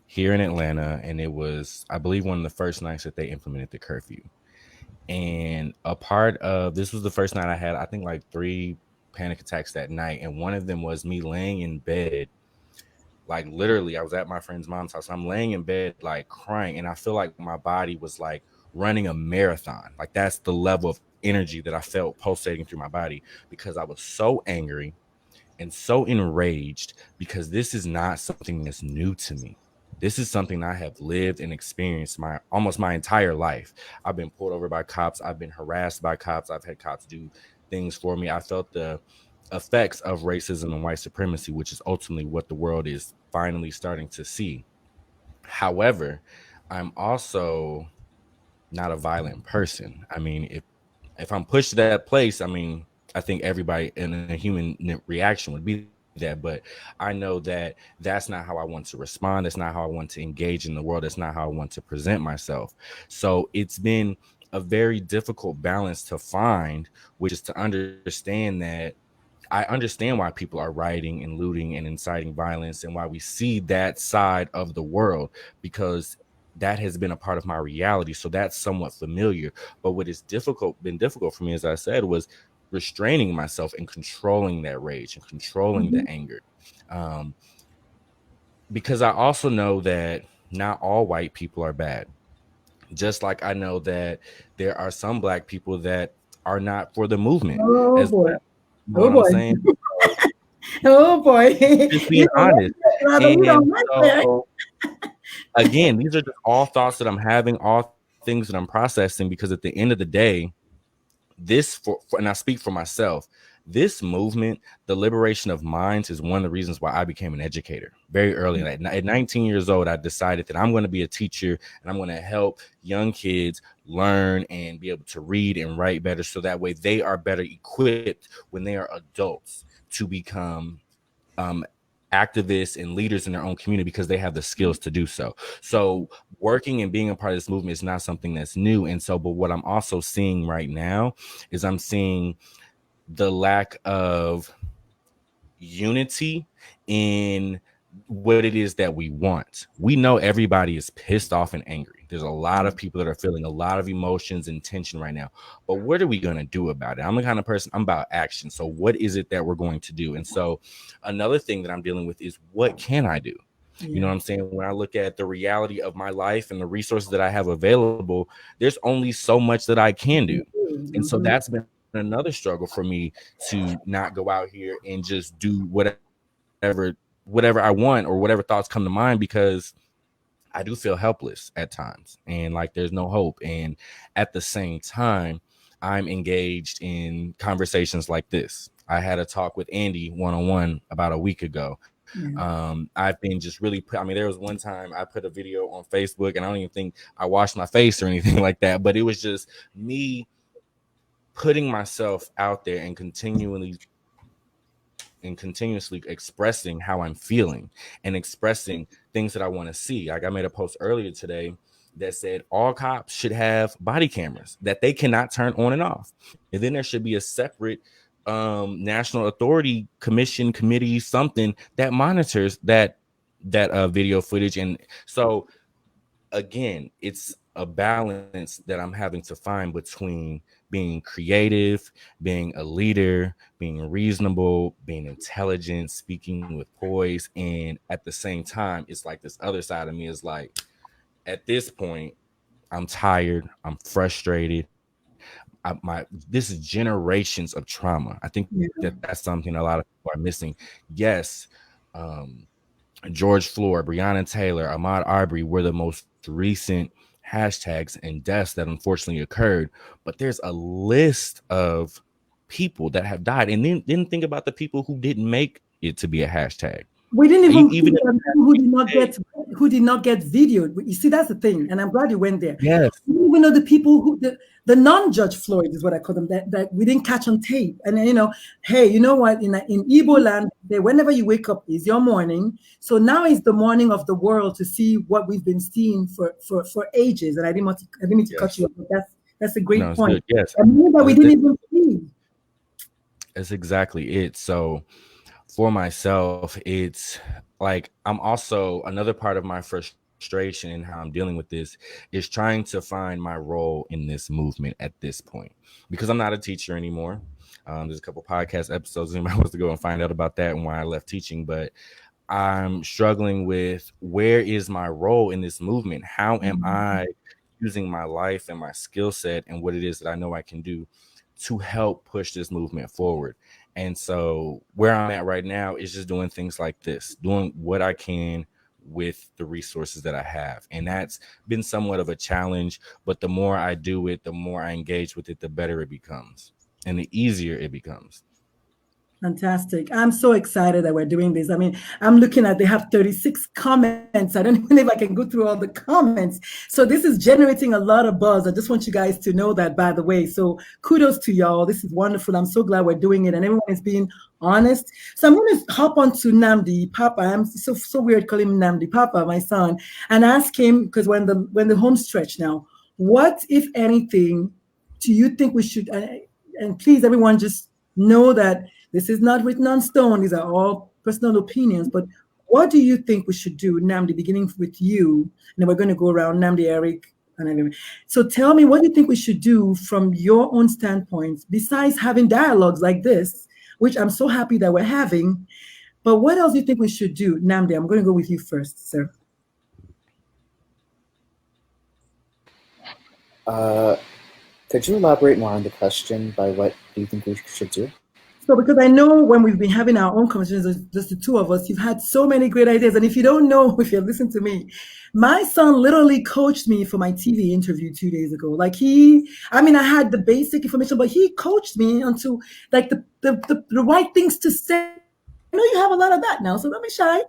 here in Atlanta, and it was, I believe, one of the first nights that they implemented the curfew. And a part of this was the first night I had, I think, like 3 panic attacks that night. And one of them was me laying in bed. Like literally, I was at my friend's mom's house. I'm laying in bed, like crying. And I feel like my body was like running a marathon. Like that's the level of energy that I felt pulsating through my body, because I was so angry and so enraged, because this is not something that's new to me. This is something I have lived and experienced almost my entire life. I've been pulled over by cops. I've been harassed by cops. I've had cops do things for me. I felt the effects of racism and white supremacy, which is ultimately what the world is finally starting to see. However, I'm also not a violent person. I mean, if I'm pushed to that place, I mean, I think everybody in a human reaction would be that, but I know that that's not how I want to respond. That's not how I want to engage in the world. That's not how I want to present myself. So it's been a very difficult balance to find, which is to understand that I understand why people are rioting and looting and inciting violence, and why we see that side of the world, because that has been a part of my reality. So that's somewhat familiar. But what has been difficult for me, as I said, was restraining myself and controlling that rage and controlling the anger. Because I also know that not all white people are bad. Just like I know that there are some Black people that are not for the movement. Oh boy. Well. You know what I'm saying? Oh boy. Just being honest. And so, again, these are just all thoughts that I'm having, all things that I'm processing, because at the end of the day, and I speak for myself, this movement, the liberation of minds, is one of the reasons why I became an educator very early. At 19 years old, I decided that I'm going to be a teacher and I'm going to help young kids learn and be able to read and write better, so that way they are better equipped when they are adults to become activists and leaders in their own community, because they have the skills to do so. So working and being a part of this movement is not something that's new. And so, but what I'm also seeing right now is I'm seeing the lack of unity in what it is that we want. We know everybody is pissed off and angry. There's a lot of people that are feeling a lot of emotions and tension right now. But what are we going to do about it? I'm the kind of person, I'm about action. So what is it that we're going to do? And so another thing that I'm dealing with is, what can I do? You know what I'm saying? When I look at the reality of my life and the resources that I have available, there's only so much that I can do. And so that's been another struggle for me, to not go out here and just do whatever I want or whatever thoughts come to mind, because I do feel helpless at times and like there's no hope. And at the same time, I'm engaged in conversations like this. I had a talk with Andy one-on-one about a week ago. I've been just really there was one time I put a video on Facebook, and I don't even think I washed my face or anything like that, but it was just me putting myself out there and continuously expressing how I'm feeling and expressing things that I want to see. Like I made a post earlier today that said all cops should have body cameras that they cannot turn on and off. And then there should be a separate national authority committee, something that monitors that video footage. And so again, it's a balance that I'm having to find between being creative, being a leader, being reasonable, being intelligent, speaking with poise. And at the same time, it's like this other side of me is like, at this point, I'm tired, I'm frustrated. This is generations of trauma. I think that's something a lot of people are missing. Yes, George Floyd, Breonna Taylor, Ahmaud Arbery were the most recent hashtags and deaths that unfortunately occurred, but there's a list of people that have died, and then didn't think about the people who didn't make it to be a hashtag. We didn't even who did not get videoed. You see, that's the thing, and I'm glad you went there. Yes, we didn't even know the people who the non-Judge Floyd is what I call them, that we didn't catch on tape. And hey, you know what? In Igbo land, whenever you wake up is your morning. So now is the morning of the world to see what we've been seeing for ages. And I didn't mean to cut you off, but that's a great point. Good. Yes, I mean that we didn't even see. That's exactly it. So for myself, it's like I'm also, another part of my frustration and how I'm dealing with this is trying to find my role in this movement at this point, because I'm not a teacher anymore. There's a couple podcast episodes anybody wants to go and find out about that and why I left teaching, but I'm struggling with, where is my role in this movement? How am I using my life and my skill set and what it is that I know I can do to help push this movement forward? And so where I'm at right now is just doing things like this, doing what I can with the resources that I have. And that's been somewhat of a challenge, but the more I do it, the more I engage with it, the better it becomes and the easier it becomes. Fantastic. I'm so excited that we're doing this. I mean, I'm looking at, they have 36 comments. I don't even know if I can go through all the comments. So this is generating a lot of buzz. I just want you guys to know that, by the way. So kudos to y'all. This is wonderful. I'm so glad we're doing it and everyone is being honest. So I'm going to hop on to Namdi Papa. I'm so weird calling him Namdi Papa, my son, and ask him, because when the home stretch now, what, if anything, do you think we should, and please, everyone, just know that this is not written on stone. These are all personal opinions. But what do you think we should do, Namdi, beginning with you? And then we're going to go around, Namdi, Eric, and everyone. So tell me, what do you think we should do from your own standpoint, besides having dialogues like this, which I'm so happy that we're having. But what else do you think we should do? Namdi, I'm going to go with you first, sir. Could you elaborate more on the question by what do you think we should do? So because I know when we've been having our own conversations, just the two of us, you've had so many great ideas. And if you don't know, if you listen to me, my son literally coached me for my TV interview 2 days ago. Like I mean, I had the basic information, but he coached me onto like the right things to say. I know you have a lot of that now, so don't be shy.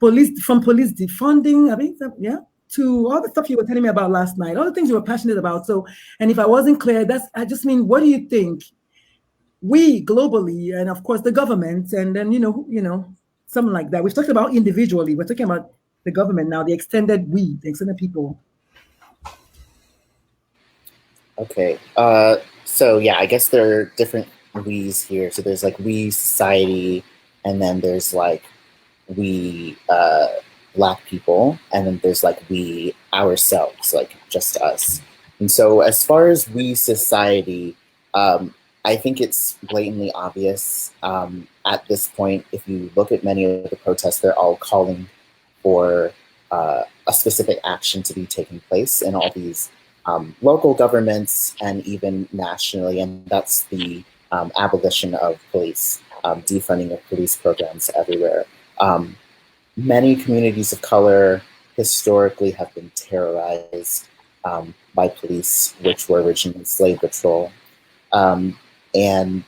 Police defunding, I mean, yeah, to all the stuff you were telling me about last night, all the things you were passionate about. So, and if I wasn't clear, I just mean, what do you think? We globally, and of course the government, and then something like that. We've talked about individually. We're talking about the government now, the extended people. Okay. So yeah, I guess there are different we's here. So there's like we society, and then there's like we Black people, and then there's like we ourselves, like just us. And so as far as we society, I think it's blatantly obvious at this point. If you look at many of the protests, they're all calling for a specific action to be taking place in all these local governments and even nationally, and that's the abolition of police, defunding of police programs everywhere. Many communities of color historically have been terrorized by police, which were originally slave patrol. And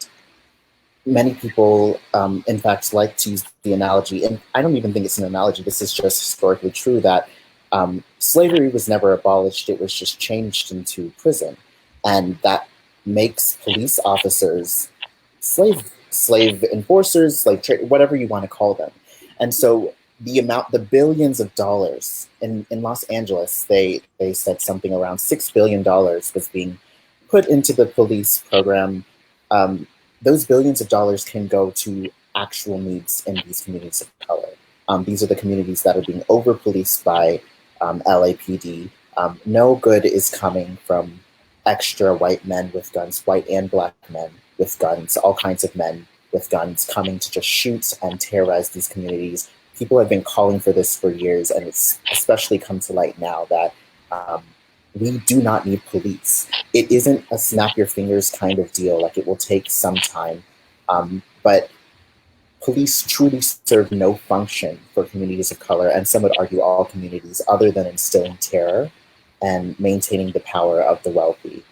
many people, in fact, like to use the analogy, and I don't even think it's an analogy, this is just historically true, that slavery was never abolished, it was just changed into prison. And that makes police officers slave enforcers, whatever you want to call them. And so the billions of dollars in Los Angeles, they said something around $6 billion was being put into the police program. Those billions of dollars can go to actual needs in these communities of color. These are the communities that are being over-policed by LAPD. No good is coming from extra white men with guns, white and Black men with guns, all kinds of men with guns coming to just shoot and terrorize these communities. People have been calling for this for years, and it's especially come to light now that we do not need police. It isn't a snap your fingers kind of deal, like it will take some time, but police truly serve no function for communities of color, and some would argue all communities, other than instilling terror and maintaining the power of the wealthy.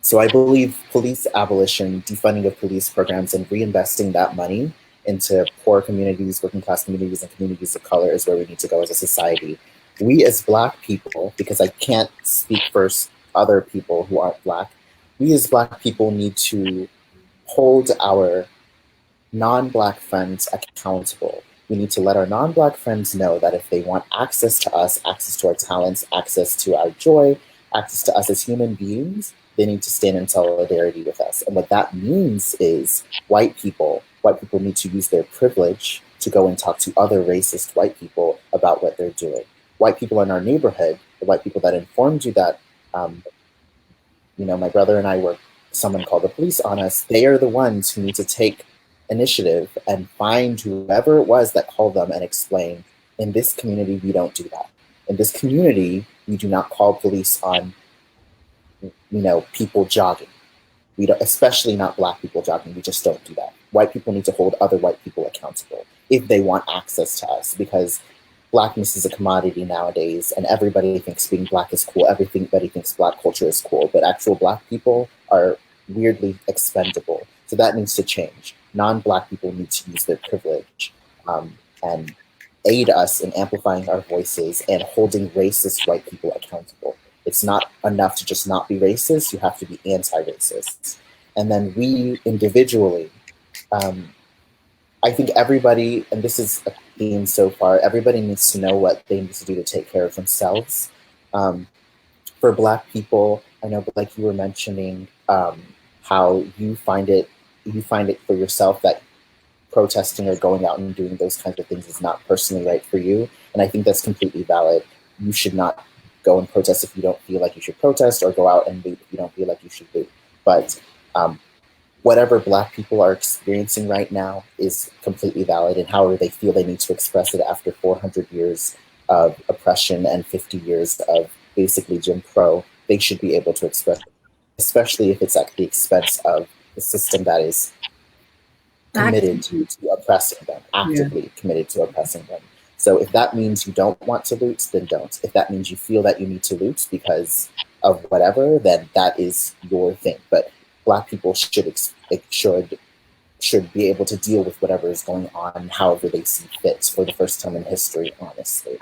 So I believe police abolition, defunding of police programs, and reinvesting that money into poor communities, working class communities, and communities of color is where we need to go as a society. We as Black people, because I can't speak for other people who aren't Black, we as Black people need to hold our non-Black friends accountable. We need to let our non-Black friends know that if they want access to us, access to our talents, access to our joy, access to us as human beings, they need to stand in solidarity with us. And what that means is white people need to use their privilege to go and talk to other racist white people about what they're doing. White people in our neighborhood, the white people that informed you that, my brother and I were, someone called the police on us, they are the ones who need to take initiative and find whoever it was that called them and explain, in this community, we don't do that. In this community, we do not call police on, people jogging. We don't, especially not Black people jogging, we just don't do that. White people need to hold other white people accountable if they want access to us, because Blackness is a commodity nowadays, and everybody thinks being Black is cool. Everybody thinks Black culture is cool, but actual Black people are weirdly expendable. So that needs to change. Non-Black people need to use their privilege and aid us in amplifying our voices and holding racist white people accountable. It's not enough to just not be racist, you have to be anti-racist. And then we individually, I think everybody, and this is a theme so far, everybody needs to know what they need to do to take care of themselves. For Black people, I know, like you were mentioning, how you find it for yourself that protesting or going out and doing those kinds of things is not personally right for you. And I think that's completely valid. You should not go and protest if you don't feel like you should protest, or go out and loot if you don't feel like you should loot. But whatever Black people are experiencing right now is completely valid, and however they feel they need to express it after 400 years of oppression and 50 years of basically Jim Crow, they should be able to express it, especially if it's at the expense of the system that is committed Actively. to oppressing them, actively committed to oppressing them. So if that means you don't want to loot, then don't. If that means you feel that you need to loot because of whatever, then that is your thing. But Black people should be able to deal with whatever is going on however they see fit for the first time in history, honestly.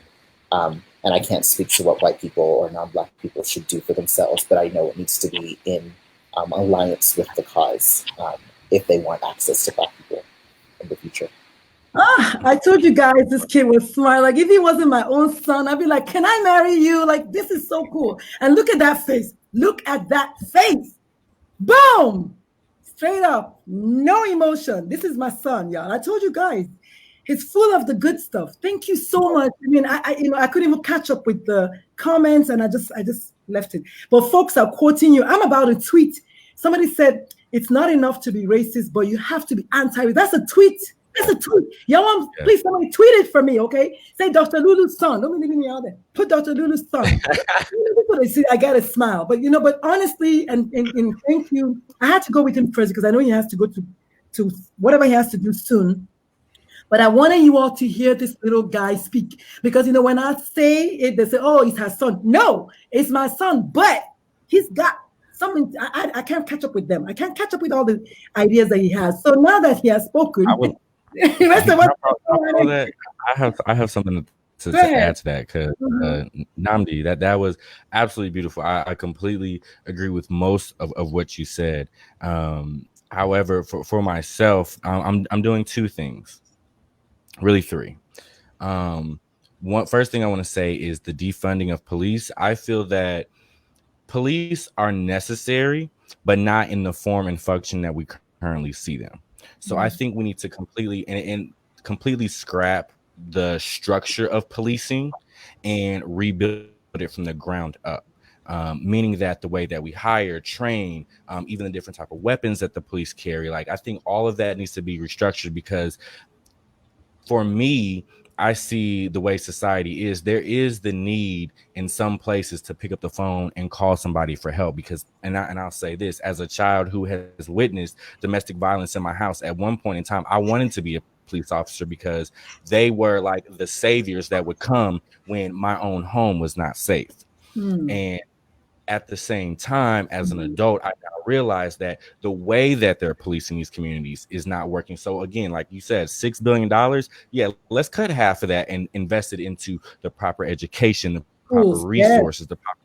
And I can't speak to what white people or non-Black people should do for themselves, but I know it needs to be in alliance with the cause if they want access to Black people in the future. I told you guys this kid was smart. Like, if he wasn't my own son, I'd be like, can I marry you? Like, this is so cool. And look at that face. Look at that face. Boom. Straight up. No emotion. This is my son, y'all. I told you guys. He's full of the good stuff. Thank you so much. I mean, I couldn't even catch up with the comments, and I just left it. But folks are quoting you. I'm about to tweet. Somebody said it's not enough to be racist, but you have to be anti. That's a tweet. That's a tweet. Y'all, please, somebody tweet it for me, okay? Say Dr. Lulu's son. Don't be leaving me out there. Put Dr. Lulu's son. I got a smile. But but honestly, and thank you. I had to go with him first because I know he has to go to whatever he has to do soon. But I wanted you all to hear this little guy speak because when I say it, they say, "Oh, it's her son." No, it's my son, but he's got something. I can't catch up with them. I can't catch up with all the ideas that he has. So now that he has spoken, I have something to add to that because Namdi, that was absolutely beautiful. I completely agree with most of what you said. However, for myself, I'm doing two things. Really three. First thing I want to say is the defunding of police. I feel that police are necessary, but not in the form and function that we currently see them. So I think we need to completely scrap the structure of policing and rebuild it from the ground up. Meaning that the way that we hire, train, even the different type of weapons that the police carry, like I think all of that needs to be restructured because for me, I see the way society is. There is the need in some places to pick up the phone and call somebody for help because, and I'll say this, as a child who has witnessed domestic violence in my house, at one point in time, I wanted to be a police officer because they were like the saviors that would come when my own home was not safe. And at the same time, as an adult, I now realize that the way that they're policing these communities is not working. So again, like you said, $6 billion. Yeah, let's cut half of that and invest it into the proper education, the proper resources, the proper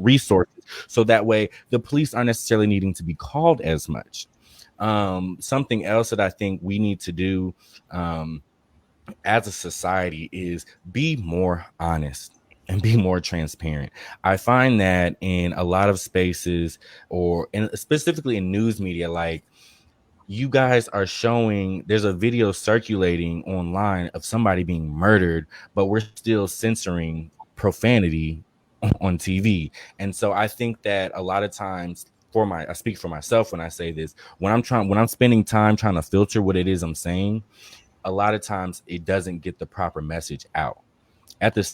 resources. So that way the police aren't necessarily needing to be called as much. Something else that I think we need to do as a society is be more honest and be more transparent. I find that in a lot of spaces specifically in news media, like you guys are showing, there's a video circulating online of somebody being murdered, but we're still censoring profanity on TV. And so I think that a lot of times I speak for myself when I say this, when I'm spending time trying to filter what it is I'm saying, a lot of times it doesn't get the proper message out. At the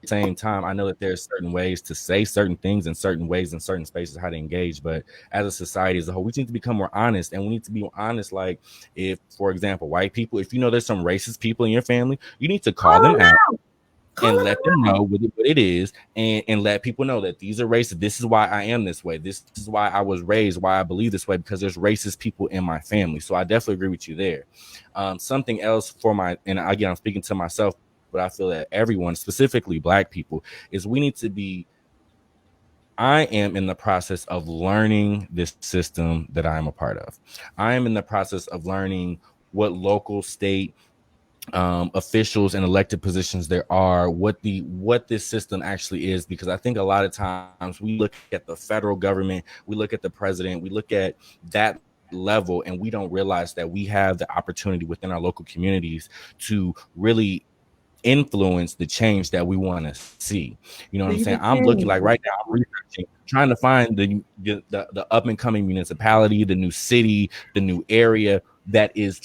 same time, I know that there's certain ways to say certain things and certain ways in certain spaces how to engage, but as a society as a whole, we need to become more honest, and we need to be honest. Like if, for example, white people, if you know there's some racist people in your family, you need to call them out and let them know what it is, and let people know that these are racist. This is why I am this way. This is why I was raised, why I believe this way, because there's racist people in my family. So I definitely agree with you there. Something else and again, I'm speaking to myself, but I feel that everyone, specifically Black people, is we need to be. I am in the process of learning this system that I am a part of. I am in the process of learning what local, state officials and elected positions there are, what this system actually is, because I think a lot of times we look at the federal government, we look at the president, we look at that level, and we don't realize that we have the opportunity within our local communities to really influence the change that we want to see. You know what I'm saying? I'm looking like right now, I'm researching, trying to find the up and coming municipality, the new city, the new area that is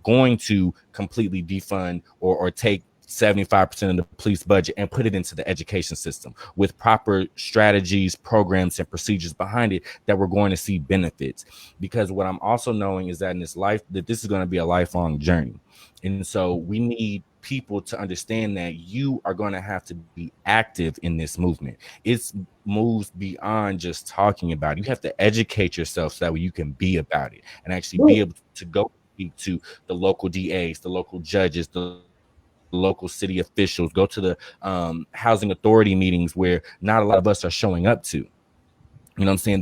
going to completely defund or take 75% of the police budget and put it into the education system with proper strategies, programs, and procedures behind it that we're going to see benefits. Because what I'm also knowing is that in this life, that this is going to be a lifelong journey. And so we need people to understand that you are going to have to be active in this movement. It moves beyond just talking about it. You have to educate yourself so that way you can be about it and actually be able to go speak to the local DAs, the local judges, the local city officials, go to the housing authority meetings where not a lot of us are showing up to. You know what I'm saying?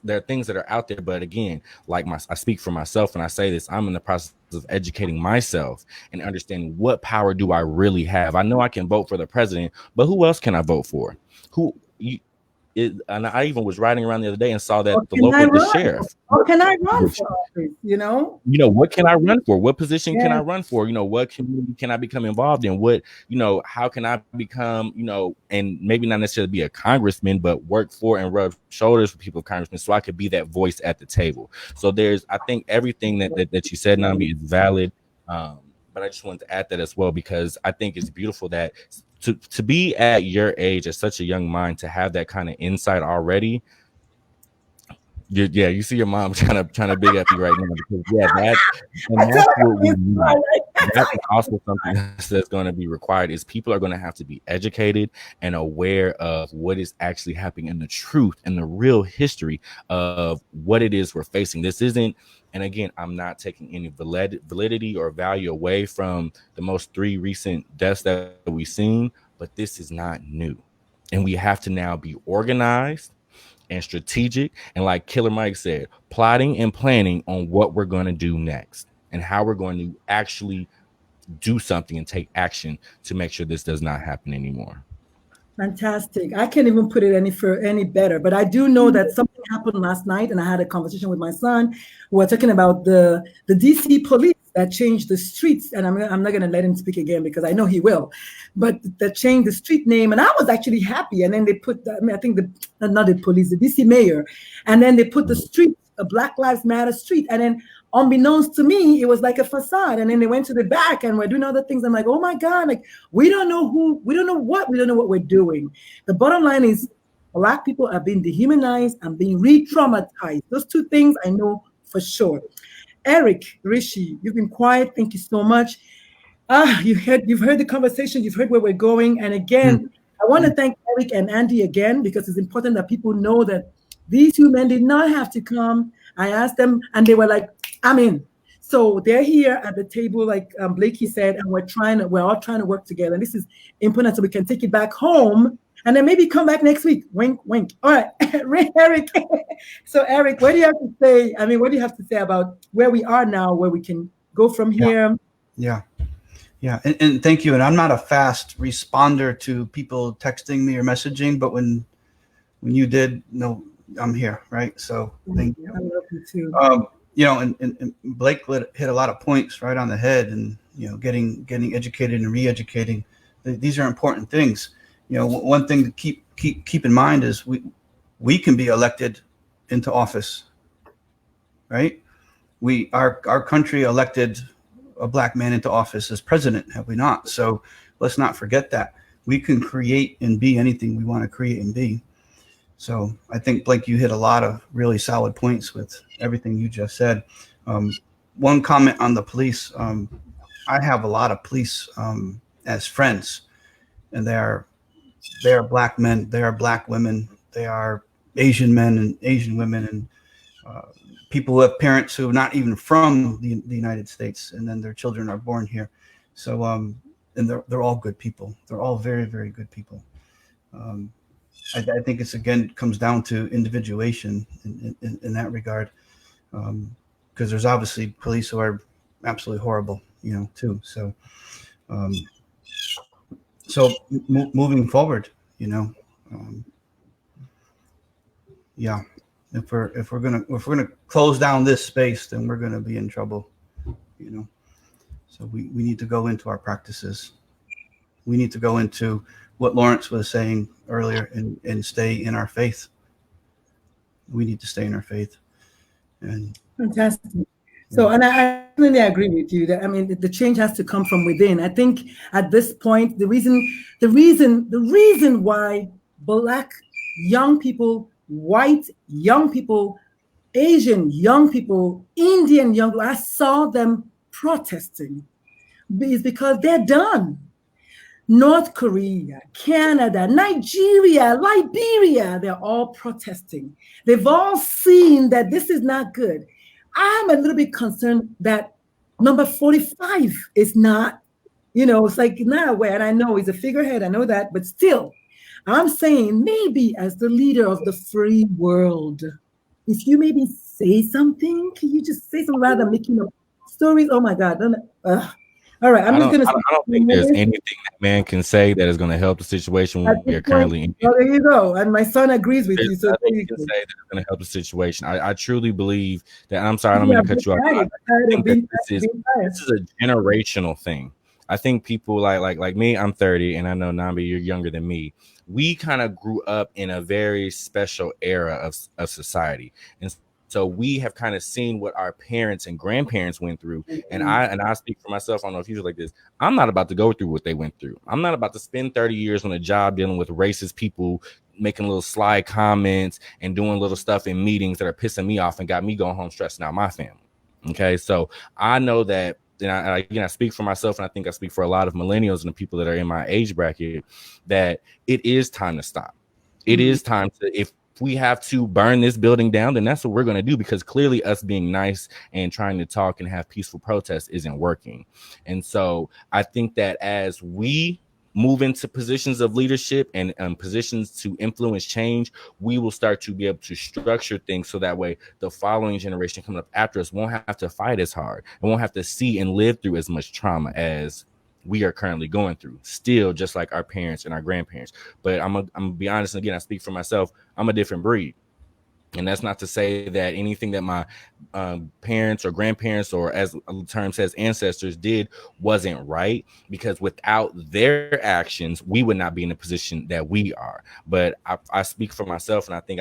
There are things that are out there, but again, like I speak for myself when I say this, I'm in the process of educating myself and understanding what power do I really have. I know I can vote for the president, but who else can I vote for? And I even was riding around the other day and saw that the sheriff. How can I run for office? You know, what can I run for? What position can I run for? What community can I become involved in? What, how can I become, and maybe not necessarily be a congressman, but work for and rub shoulders with people of congressmen so I could be that voice at the table. So I think everything that you said, Nambi, is valid. But I just wanted to add that as well, because I think it's beautiful that to be at your age, at such a young mind, to have that kind of insight already. You see your mom trying to big up you right now, because that's what we need. That's also something that's going to be required, is people are going to have to be educated and aware of what is actually happening and the truth and the real history of what it is we're facing. This isn't, and again, I'm not taking any validity or value away from the most 3 recent deaths that we've seen, but this is not new. And we have to now be organized and strategic, and like Killer Mike said, plotting and planning on what we're going to do next and how we're going to actually do something and take action to make sure this does not happen anymore. Fantastic. I can't even put it any better, but I do know that something happened last night, and I had a conversation with my son. We were talking about the DC police that changed the streets, and I'm not going to let him speak again because I know he will, but that changed the street name, and I was actually happy. And then they put, I think not the police, the DC mayor, and then they put the street, a Black Lives Matter street, and then unbeknownst to me, it was like a facade. And then they went to the back and we're doing other things. I'm like, oh my God, like we don't know what we're doing. The bottom line is Black people are being dehumanized and being re-traumatized. Those 2 things I know for sure. Eric, Rishi, you've been quiet. Thank you so much. You've heard the conversation. You've heard where we're going. And again, I want to thank Eric and Andy again, because it's important that people know that these 2 men did not have to come. I asked them and they were like, I'm in. So they're here at the table, like Blakey said, and we're all trying to work together. And this is important so we can take it back home and then maybe come back next week. Wink, wink. All right, Eric. So Eric, what do you have to say? What do you have to say about where we are now, where we can go from here? Yeah. And thank you. And I'm not a fast responder to people texting me or messaging, but when you did, I'm here, right? So thank you. I love you too. And Blake hit a lot of points right on the head, and getting educated and re-educating. These are important things. One thing to keep in mind is we can be elected into office, right? Our country elected a Black man into office as president, have we not? So let's not forget that we can create and be anything we want to create and be. So I think, Blake, you hit a lot of really solid points with everything you just said. One comment on the police. I have a lot of police as friends, and they are Black men, they are Black women, they are Asian men and Asian women, and people who have parents who are not even from the United States, and then their children are born here. So and they're all good people. They're all very, very good people. I think it's, again, comes down to individuation in that regard, because there's obviously police who are absolutely horrible, too. So, moving forward, if we're gonna close down this space, then we're gonna be in trouble, So we need to go into our practices. We need to go into what Lawrence was saying earlier and stay in our faith. We need to stay in our faith. And fantastic. So, and I definitely agree with you that, I mean, the change has to come from within. I think at this point, the reason why Black young people, white young people, Asian young people, Indian young people, I saw them protesting is because they're done. North Korea, Canada, Nigeria, Liberia, they're all protesting. They've all seen that this is not good. I'm a little bit concerned that number 45 is not, it's like not aware. And I know he's a figurehead, I know that, but still, I'm saying maybe as the leader of the free world, if you maybe say something, can you just say something rather than making up stories? Oh my God. All right, I'm just going to I don't think there's anything that man can say that is going to help the situation at we this are currently in. point. Oh, there you go. And my son agrees with you. There's So nothing there you you can go. say that's going to help the situation. I truly believe that. I'm sorry, I don't mean to cut you off. I think that this is a generational thing. I think people like me, I'm 30, and I know Nambi, you're younger than me. We kind of grew up in a very special era of society, and so we have kind of seen what our parents and grandparents went through. And I speak for myself. I don't know if you feel like this. I'm not about to go through what they went through. I'm not about to spend 30 years on a job dealing with racist people, making little sly comments and doing little stuff in meetings that are pissing me off and got me going home stressing out my family. Okay, so I know that. And I speak for myself, and I think I speak for a lot of millennials and the people that are in my age bracket, that it is time to stop. It is time to, if we have to burn this building down, then that's what we're going to do, because clearly us being nice and trying to talk and have peaceful protests isn't working. And so I think that as we move into positions of leadership and positions to influence change, we will start to be able to structure things so that way the following generation coming up after us won't have to fight as hard and won't have to see and live through as much trauma as we are currently going through, still just like our parents and our grandparents. But I'm gonna be honest, and again, I speak for myself, I'm a different breed. And that's not to say that anything that my parents or grandparents, or as the term says, ancestors did wasn't right, because without their actions, we would not be in the position that we are. But I speak for myself, and I think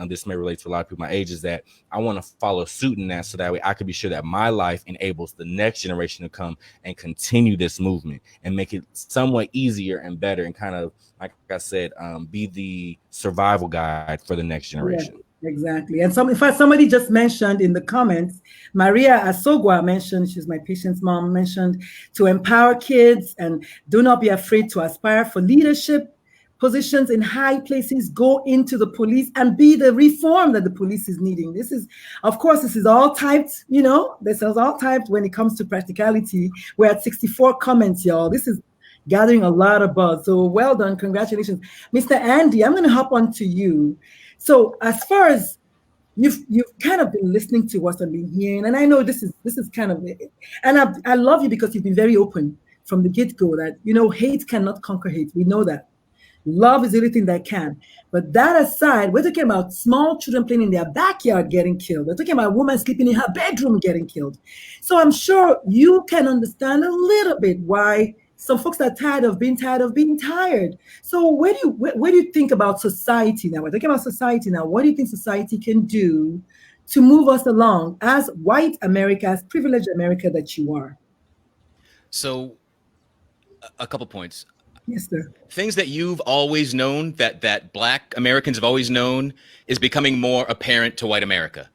this may relate to a lot of people my age, is that I want to follow suit in that, so that way I could be sure that my life enables the next generation to come and continue this movement and make it somewhat easier and better, and kind of, like I said, be the survival guide for the next generation. Yeah. Exactly. And in fact, somebody just mentioned in the comments, Maria Asogwa mentioned, she's my patient's mom, mentioned to empower kids and do not be afraid to aspire for leadership positions in high places, go into the police and be the reform that the police is needing. This is all typed, this is all typed when it comes to practicality. We're at 64 comments, y'all. This is gathering a lot of buzz. So well done. Congratulations. Mr. Andy, I'm going to hop on to you. So as far as you've kind of been listening to us and been hearing, and I know this is kind of, and I love you because you've been very open from the get-go that, hate cannot conquer hate. We know that. Love is the only thing that can. But that aside, we're talking about small children playing in their backyard getting killed. We're talking about a woman sleeping in her bedroom getting killed. So I'm sure you can understand a little bit why some folks are tired of being tired. So where do you think about society now? We're talking about society now. What do you think society can do to move us along as white America, as privileged America that you are? So a couple points. Yes, sir. Things that you've always known, that Black Americans have always known, is becoming more apparent to white America.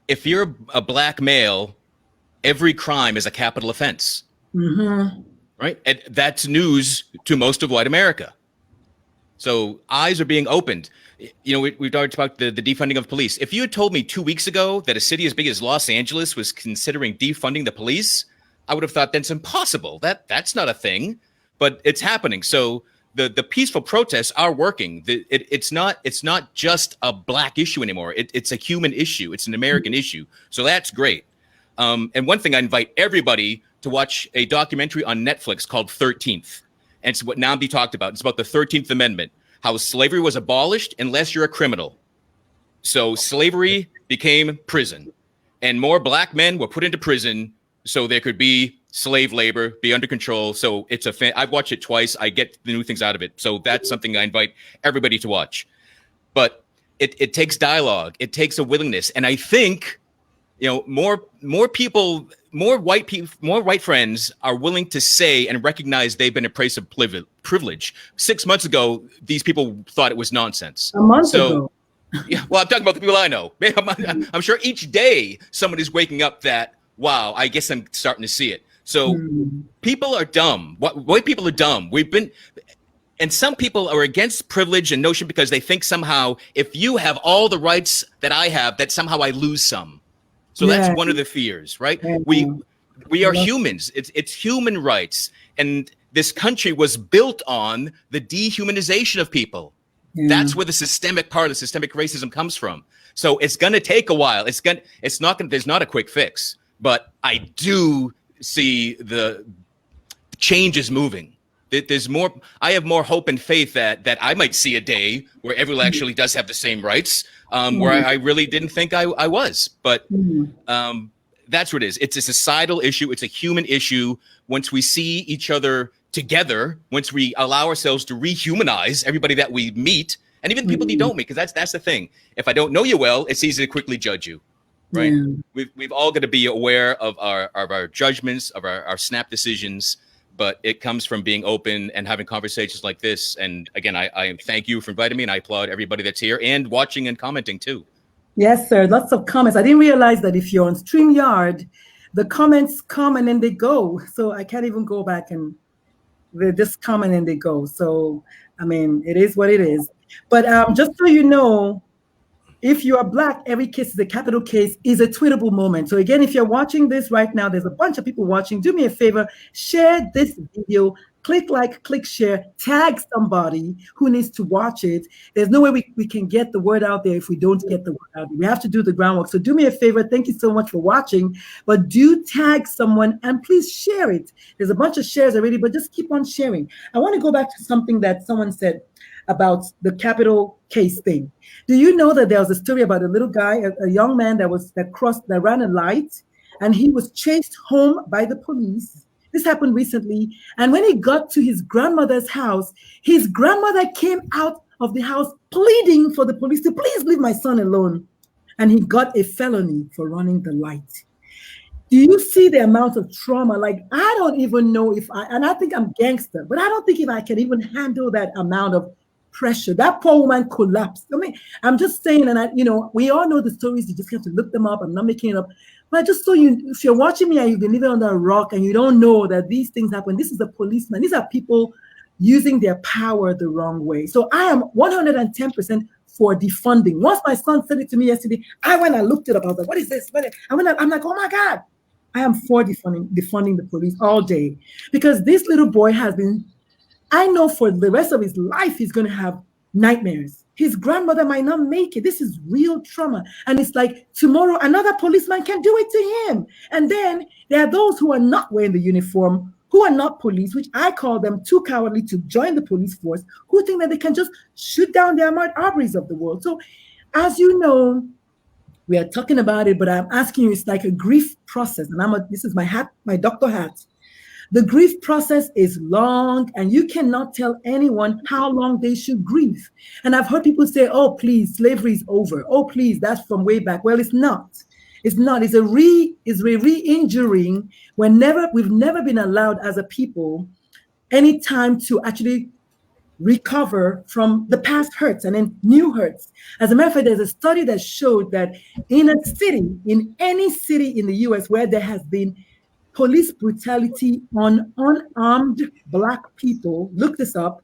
If you're a Black male, every crime is a capital offense. Mm-hmm. Right? And that's news to most of white America. So eyes are being opened. We've talked about the defunding of police. If you had told me 2 weeks ago that a city as big as Los Angeles was considering defunding the police, I would have thought that's impossible. That's not a thing, but it's happening. So the peaceful protests are working. It's not just a Black issue anymore. It's a human issue. It's an American issue. So that's great. And one thing, I invite everybody to watch a documentary on Netflix called 13th. And it's what Nambi talked about. It's about the 13th Amendment, how slavery was abolished unless you're a criminal. So slavery became prison, and more Black men were put into prison so there could be slave labor, be under control. So it's I've watched it twice. I get the new things out of it. So that's something I invite everybody to watch. But it takes dialogue. It takes a willingness. And I think more people, more white friends are willing to say and recognize they've been a place of privilege. 6 months ago, these people thought it was nonsense. A month ago. Yeah, well, I'm talking about the people I know. I'm sure each day somebody's waking up that, wow, I guess I'm starting to see it. So people are dumb. White people are dumb. And some people are against privilege and notion because they think somehow if you have all the rights that I have, that somehow I lose some. So that's one of the fears, right? We are humans. It's human rights. And this country was built on the dehumanization of people. That's where the systemic racism comes from. So it's going to take a while. There's not a quick fix, but I do see the changes moving. There's more. I have more hope and faith that I might see a day where everyone actually does have the same rights, where I really didn't think I was. But that's what it is. It's a societal issue. It's a human issue. Once we see each other together, once we allow ourselves to rehumanize everybody that we meet, and even people you don't meet, because that's the thing. If I don't know you well, it's easy to quickly judge you, right? We've all got to be aware of our judgments, of our snap decisions. But it comes from being open and having conversations like this. And again, I thank you for inviting me, and I applaud everybody that's here and watching and commenting too. Yes, sir. Lots of comments. I didn't realize that if you're on StreamYard, the comments come and then they go. So I can't even go back and they just come and then they go. So, I mean, it is what it is. But just so you know, if you are Black, every case is a capital case, is a tweetable moment. So again, if you're watching this right now, there's a bunch of people watching. Do me a favor, share this video, click like, click share, tag somebody who needs to watch it. There's no way we can get the word out there if we don't get the word out there. We have to do the groundwork. So do me a favor. Thank you so much for watching. But do tag someone and please share it. There's a bunch of shares already, but just keep on sharing. I want to go back to something that someone said about the capital case thing. Do you know that there was a story about a little guy, a young man that ran a light, and he was chased home by the police? This happened recently. And when he got to his grandmother's house, his grandmother came out of the house pleading for the police to please leave my son alone. And he got a felony for running the light. Do you see the amount of trauma? Like, I don't even know and I think I'm gangster, but I don't think if I can even handle that amount of pressure. That poor woman collapsed. I mean, I'm just saying, and we all know the stories. You just have to look them up. I'm not making it up. But just so if you're watching me and you've been living under a rock and you don't know that these things happen, this is a policeman. These are people using their power the wrong way. So I am 110% for defunding. Once my son said it to me yesterday, I went and looked it up. I was like, what is this? I'm like, oh my God. I am for defunding the police all day, because this little boy has been, I know for the rest of his life, he's going to have nightmares. His grandmother might not make it. This is real trauma. And it's like tomorrow, another policeman can do it to him. And then there are those who are not wearing the uniform, who are not police, which I call them too cowardly to join the police force, who think that they can just shoot down the Ahmaud Arbery's of the world. So as you know, we are talking about it, but I'm asking you, it's like a grief process. And this is my hat, my doctor hat. The grief process is long, and you cannot tell anyone how long they should grieve. And I've heard people say, oh, please, slavery is over. Oh, please, that's from way back. Well, it's not. It's not. It's re-injuring. We've never been allowed as a people any time to actually recover from the past hurts and then new hurts. As a matter of fact, there's a study that showed that in any city in the US where there has been police brutality on unarmed Black people, look this up,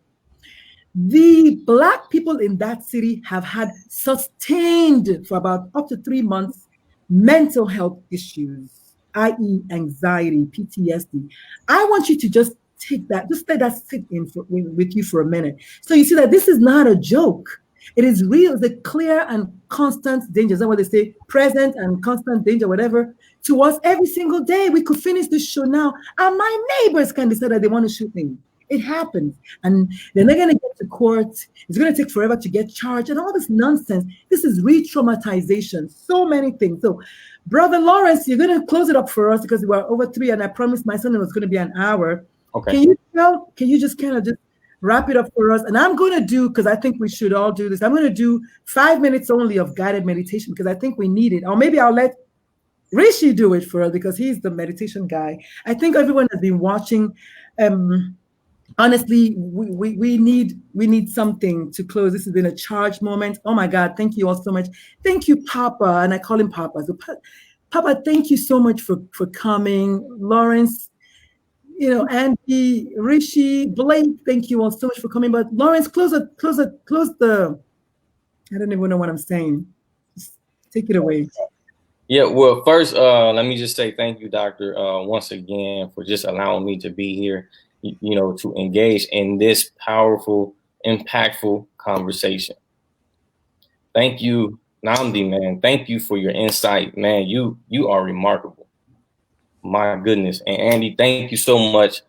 the Black people in that city have had sustained for about up to 3 months mental health issues, i.e. anxiety, PTSD. I want you to just take that, just let that sit in with you for a minute. So you see that this is not a joke. It is real. It's a clear and constant danger. Is that what they say? Present and constant danger, whatever, to us every single day. We could finish this show now, and my neighbors can decide that they want to shoot me. It happens. And they're not going to get to court. It's going to take forever to get charged and all this nonsense. This is re-traumatization. So many things. So, Brother Lawrence, you're going to close it up for us because we're over 3, and I promised my son it was going to be an hour. Okay. Can you just kind of just wrap it up for us? And I'm going to do, because I think we should all do this, I'm going to do 5 minutes only of guided meditation because I think we need it. Or maybe I'll let Rishi do it for us because he's the meditation guy. I think everyone has been watching. Honestly, we need something to close. This has been a charged moment. Oh my God, thank you all so much. Thank you, Papa, and I call him Papa. So, Papa, thank you so much for coming. Lawrence, Andy, Rishi, Blake, thank you all so much for coming. But Lawrence, close the. I don't even know what I'm saying. Just take it away. Yeah, well, first, let me just say thank you, Doctor, once again for just allowing me to be here, to engage in this powerful, impactful conversation. Thank you, Namdi, man. Thank you for your insight, man. You are remarkable. My goodness. And Andy, thank you so much,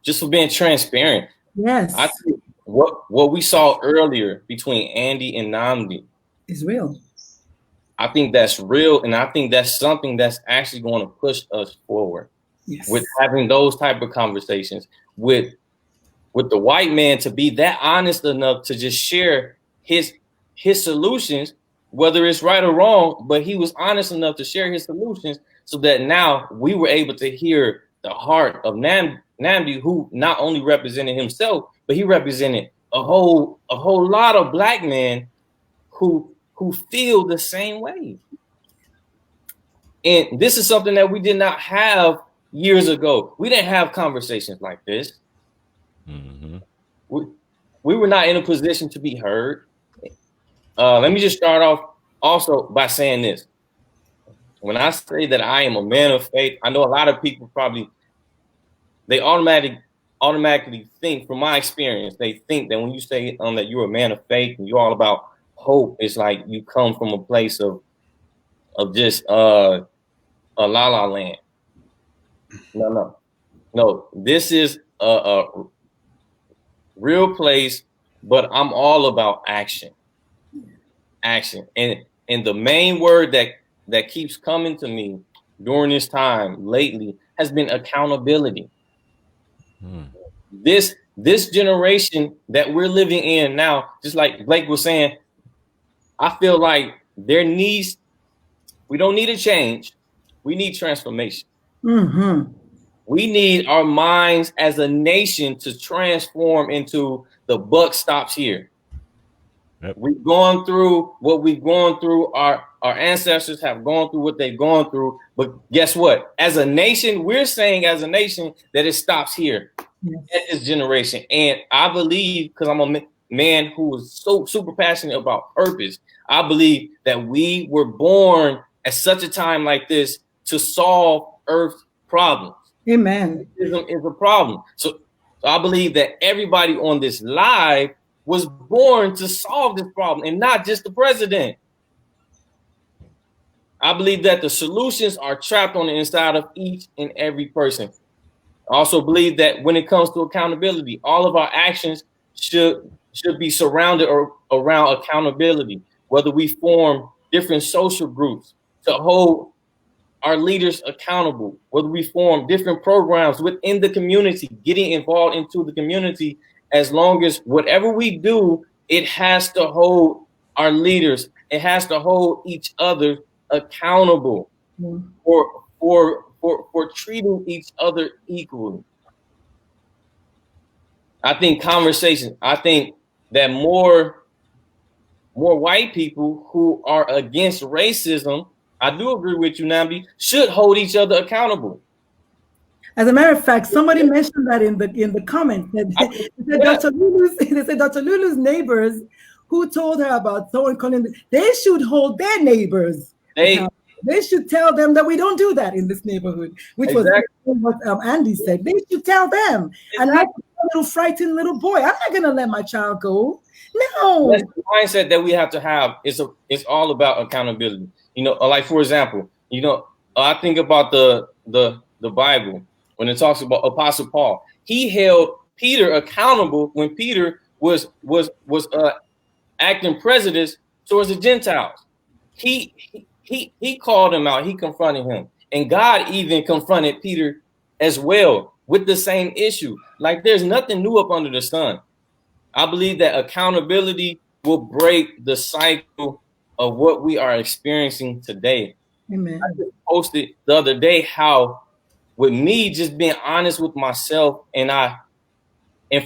just for being transparent. Yes. I think what we saw earlier between Andy and Namdi is real. I think that's real, and I think that's something that's actually going to push us forward. Yes. With having those type of conversations with the white man to be that honest enough to just share his solutions, whether it's right or wrong, but he was honest enough to share his solutions so that now we were able to hear the heart of Namdi, who not only represented himself, but he represented a whole lot of black men who feel the same way. And this is something that we did not have years ago. We didn't have conversations like this. Mm-hmm. We were not in a position to be heard. Let me just start off also by saying this. When I say that I am a man of faith, I know a lot of people they automatically think, from my experience, they think that when you say that you're a man of faith and you're all about hope, it's like you come from a place of just a la la land. No. This is a real place, but I'm all about action. And the main word that keeps coming to me during this time lately has been accountability. This generation that we're living in now, just like Blake was saying, I feel like we don't need a change. We need transformation. Mm-hmm. We need our minds as a nation to transform into the buck stops here. Yep. We've gone through what we've gone through. Our ancestors have gone through what they've gone through. But guess what? As a nation, we're saying as a nation that it stops here. Yes. At this generation. And I believe, because I'm a man who is so super passionate about purpose, I believe that we were born at such a time like this to solve Earth's problems. Amen. Racism is a problem. So I believe that everybody on this live was born to solve this problem, and not just the president. I believe that the solutions are trapped on the inside of each and every person. I also believe that when it comes to accountability, all of our actions should be surrounded around accountability, whether we form different social groups to hold our leaders accountable, whether we form different programs within the community, getting involved into the community, as long as whatever we do, it has to hold our leaders, it has to hold each other accountable for treating each other equally. I think that more white people who are against racism, I do agree with you, Namdi, should hold each other accountable. As a matter of fact, somebody mentioned that in the comments. They said Dr. Lulu's neighbors who told her about someone calling them, they should hold their neighbors. They should tell them that we don't do that in this neighborhood, which exactly was what Andy said. They should tell them. Exactly. And like a little frightened little boy, I'm not going to let my child go. No. That's the mindset that we have to have. It's all about accountability. Like, for example, I think about the Bible when it talks about Apostle Paul. He held Peter accountable when Peter was acting prejudice towards the Gentiles. He called him out. He confronted him. And God even confronted Peter as well with the same issue. Like, there's nothing new up under the sun. I believe that accountability will break the cycle of what we are experiencing today. Amen. I just posted the other day how with me just being honest with myself and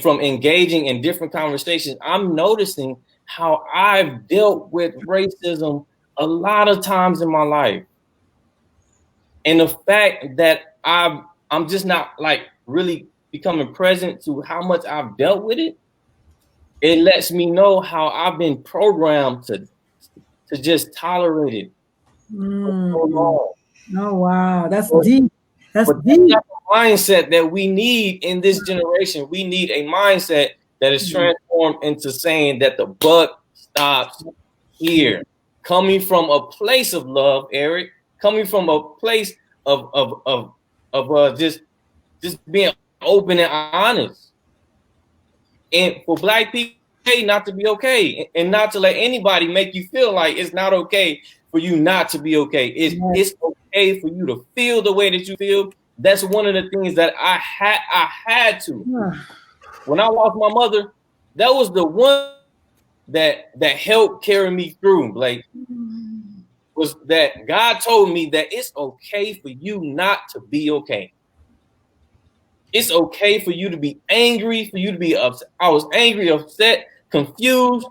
from engaging in different conversations, I'm noticing how I've dealt with racism a lot of times in my life. And the fact that I'm just not like really becoming present to how much I've dealt with it, it lets me know how I've been programmed to just tolerate it for so long. Oh wow, that's But- deep. That's But deep. that's the mindset that we need in this generation. We need a mindset that is transformed into saying that the buck stops here. Coming from a place of love, Eric. Coming from a place of just being open and honest. And for Black people, not to be okay, and not to let anybody make you feel like it's not okay for you not to be okay. It's okay for you to feel the way that you feel. That's one of the things that I had to. When I lost my mother, that was the one that helped carry me through, Blake. Was that God told me that it's okay for you not to be okay. It's okay for you to be angry, for you to be upset. I was angry, upset, confused,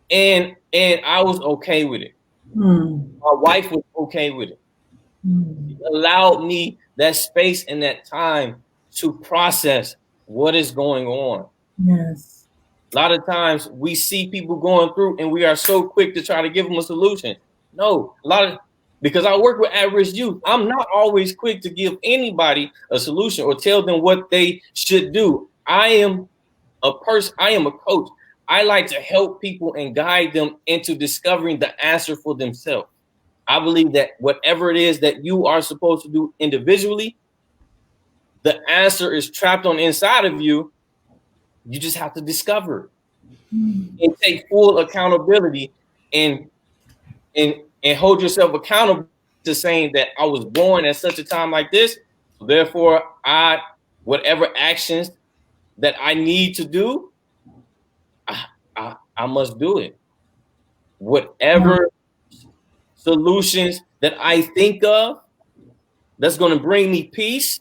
and I was okay with it. My wife was okay with it. She allowed me that space and that time to process what is going on. Yes. A lot of times we see people going through and we are so quick to try to give them a solution. No, because I work with at-risk youth, I'm not always quick to give anybody a solution or tell them what they should do. I am a person, I am a coach. I like to help people and guide them into discovering the answer for themselves. I believe that whatever it is that you are supposed to do individually, the answer is trapped on the inside of you. You just have to discover it and take full accountability and hold yourself accountable to saying that I was born at such a time like this. So therefore, whatever actions that I need to do, I must do it. Whatever solutions that I think of that's going to bring me peace,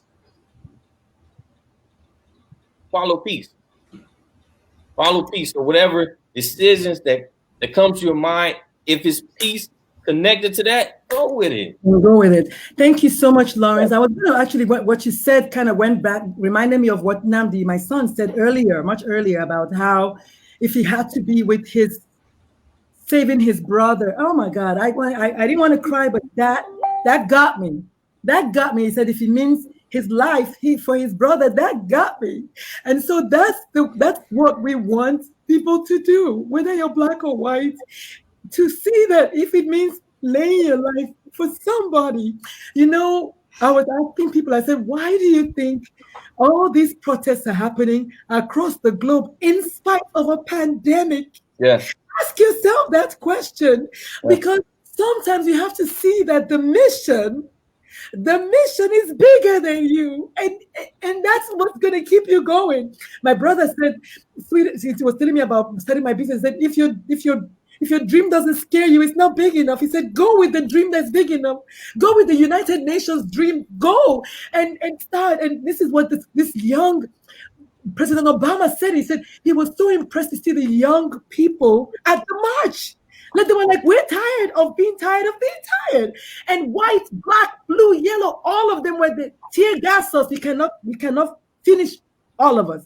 follow peace. Follow peace. So whatever decisions that come to your mind, if it's peace connected to that, go with it. We'll go with it. Thank you so much, Lawrence. I was going to actually, what you said kind of went back, reminded me of what Namdi, my son, said earlier, much earlier, about how if he had to be with saving his brother. Oh my God, I didn't want to cry, but that got me. That got me. He said if he means his life for his brother, that got me. And so that's what we want people to do, whether you're Black or white, to see that if it means laying your life for somebody. You know, I was asking people, I said, why do you think all these protests are happening across the globe in spite of a pandemic? Yes. Ask yourself that question, because sometimes you have to see that the mission is bigger than you, and that's what's going to keep you going. My brother said, he was telling me about starting my business, that if your dream doesn't scare you, it's not big enough. He said, go with the dream that's big enough. Go with the United Nations dream. Go and start. And this is what this young President Obama said. He said he was so impressed to see the young people at the march. Like they were like, we're tired of being tired. And white, black, blue, yellow, all of them were the tear gas us. We cannot finish all of us.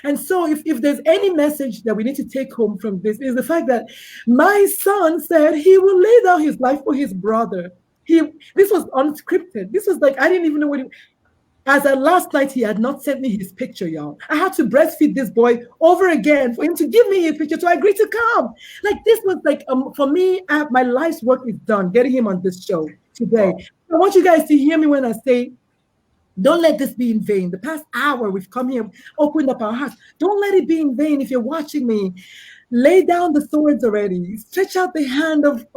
And so if there's any message that we need to take home from this, is the fact that my son said he will lay down his life for his brother. This was unscripted. This was like, I didn't even know what as at last night, he had not sent me his picture, y'all. I had to breastfeed this boy over again for him to give me his picture to agree to come. Like, this was like, for me, my life's work is done, getting him on this show today. I want you guys to hear me when I say, don't let this be in vain. The past hour we've come here, opened up our hearts. Don't let it be in vain. If you're watching me, lay down the swords already. Stretch out the hand of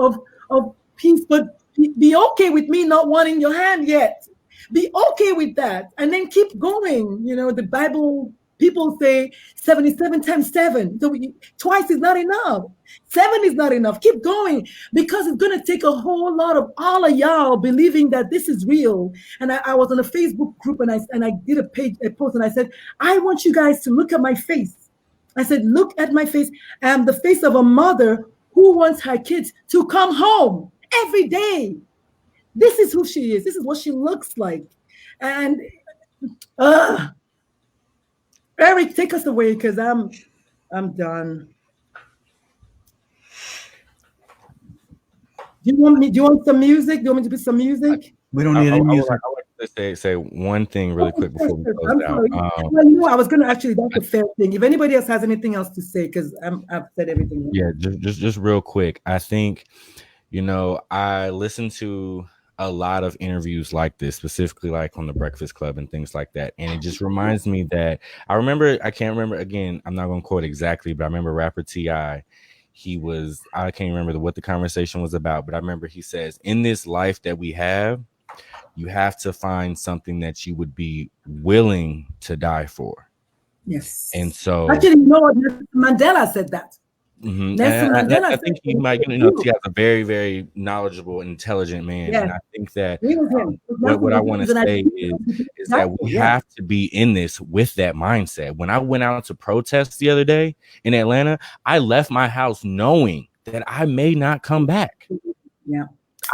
peace, but be okay with me not wanting your hand yet. Be okay with that, and then keep going. You know, the Bible people say 77 times 7. So twice is not enough. 7 is not enough. Keep going, because it's going to take a whole lot of all of y'all believing that this is real. And I was on a Facebook group, and I did a post, and I said, I want you guys to look at my face. I said, look at my face. I'm the face of a mother who wants her kids to come home every day. This is who she is. This is what she looks like. And Eric, take us away, because I'm done. Do you want some music? Do you want me to put some music? We don't need any music. I would like to say one thing really quick before we close out. Well, you know, I was going to actually, that's a fair thing. If anybody else has anything else to say, because I've said everything. Yeah, just real quick. I think, you know, I listened to a lot of interviews like this, specifically like on the Breakfast Club and things like that. And it just reminds me that I can't remember, again, I'm not going to quote exactly, but I remember rapper T.I., I can't remember what the conversation was about, but I remember he says, in this life that we have, you have to find something that you would be willing to die for. Yes. And so actually, you know what, Mandela said that. Mm-hmm. And I think he might, you know, he has a very, very knowledgeable and intelligent man. Yeah. And I think that what I want to say is that we have to be in this with that mindset. When I went out to protest the other day in Atlanta, I left my house knowing that I may not come back. Yeah.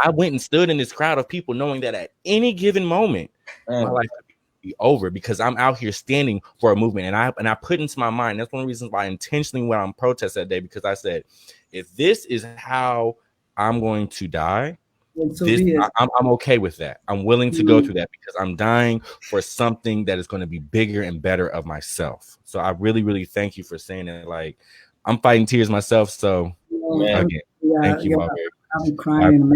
I went and stood in this crowd of people knowing that at any given moment, my life could be over, because I'm out here standing for a movement. And I put into my mind, that's one of the reasons why I intentionally went on protest that day, because I said, if this is how I'm going to die, I'm okay with that. I'm willing to go through that, because I'm dying for something that is going to be bigger and better of myself. So I really, really thank you for saying that. Like, I'm fighting tears myself. So again, thank you all very much. I'm crying.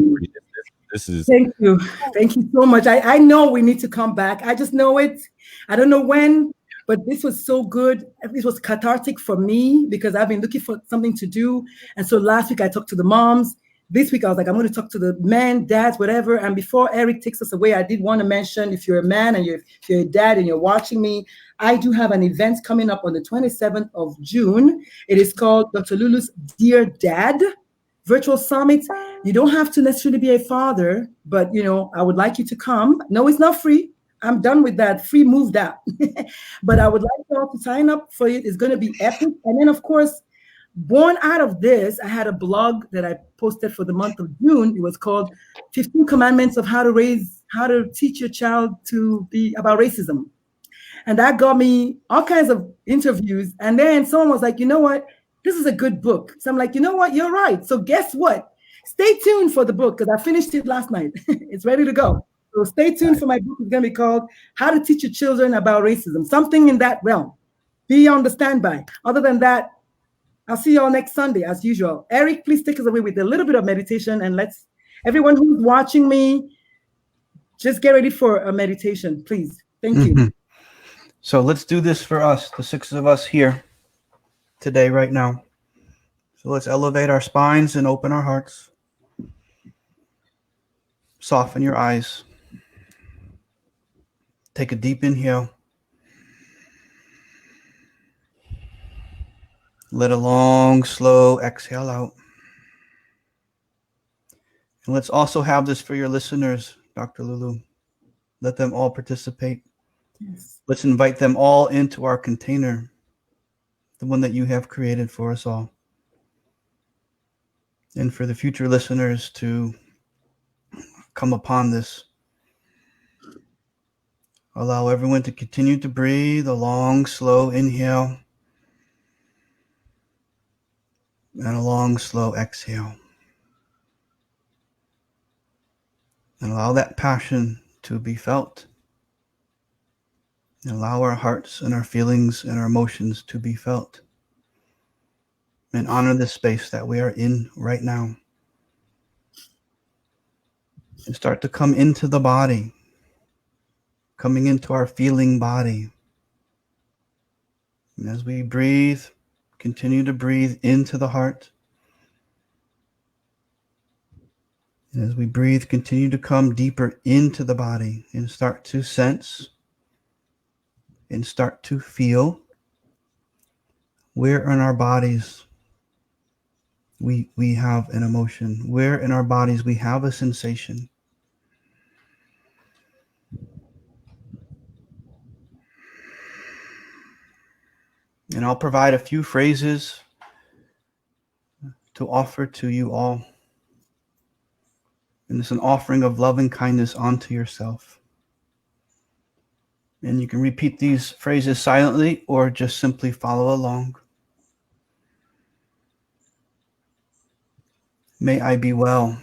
Thank you so much. I know we need to come back. I just know it. I don't know when, but this was so good. This was cathartic for me, because I've been looking for something to do. And so last week I talked to the moms. This week I was like, I'm going to talk to the men, dads, whatever. And before Eric takes us away, I did want to mention, if you're a man and if you're a dad and you're watching me, I do have an event coming up on the 27th of June. It is called Dr. Lulu's Dear Dad Virtual Summit. You don't have to necessarily be a father, but, you know, I would like you to come. No, it's not free. I'm done with that. Free, move that. But I would like you all to sign up for it. It's going to be epic. And then, of course, born out of this, I had a blog that I posted for the month of June. It was called 15 Commandments of How to Teach Your Child to Be About Racism. And that got me all kinds of interviews. And then someone was like, you know what? This is a good book. So I'm like, you know what? You're right. So guess what? Stay tuned for the book, because I finished it last night. It's ready to go. So stay tuned for my book. It's going to be called How to Teach Your Children About Racism. Something in that realm. Be on the standby. Other than that, I'll see you all next Sunday as usual. Eric, please take us away with a little bit of meditation, and let's, everyone who's watching me, just get ready for a meditation, please. Thank you. So let's do this for us, the 6 of us here today, right now. So let's elevate our spines and open our hearts. Soften your eyes. Take a deep inhale. Let a long, slow exhale out. And let's also have this for your listeners, Dr. Lulu. Let them all participate. Yes. Let's invite them all into our container, the one that you have created for us all. And for the future listeners to come upon this. Allow everyone to continue to breathe a long, slow inhale and a long, slow exhale. And allow that passion to be felt. And allow our hearts and our feelings and our emotions to be felt. And honor this space that we are in right now. And start to come into the body. Coming into our feeling body. And as we breathe, continue to breathe into the heart. And as we breathe, continue to come deeper into the body and start to sense and start to feel Where in our bodies we have an emotion? Where in our bodies we have a sensation? And I'll provide a few phrases to offer to you all. And it's an offering of love and kindness onto yourself. And you can repeat these phrases silently or just simply follow along. May I be well.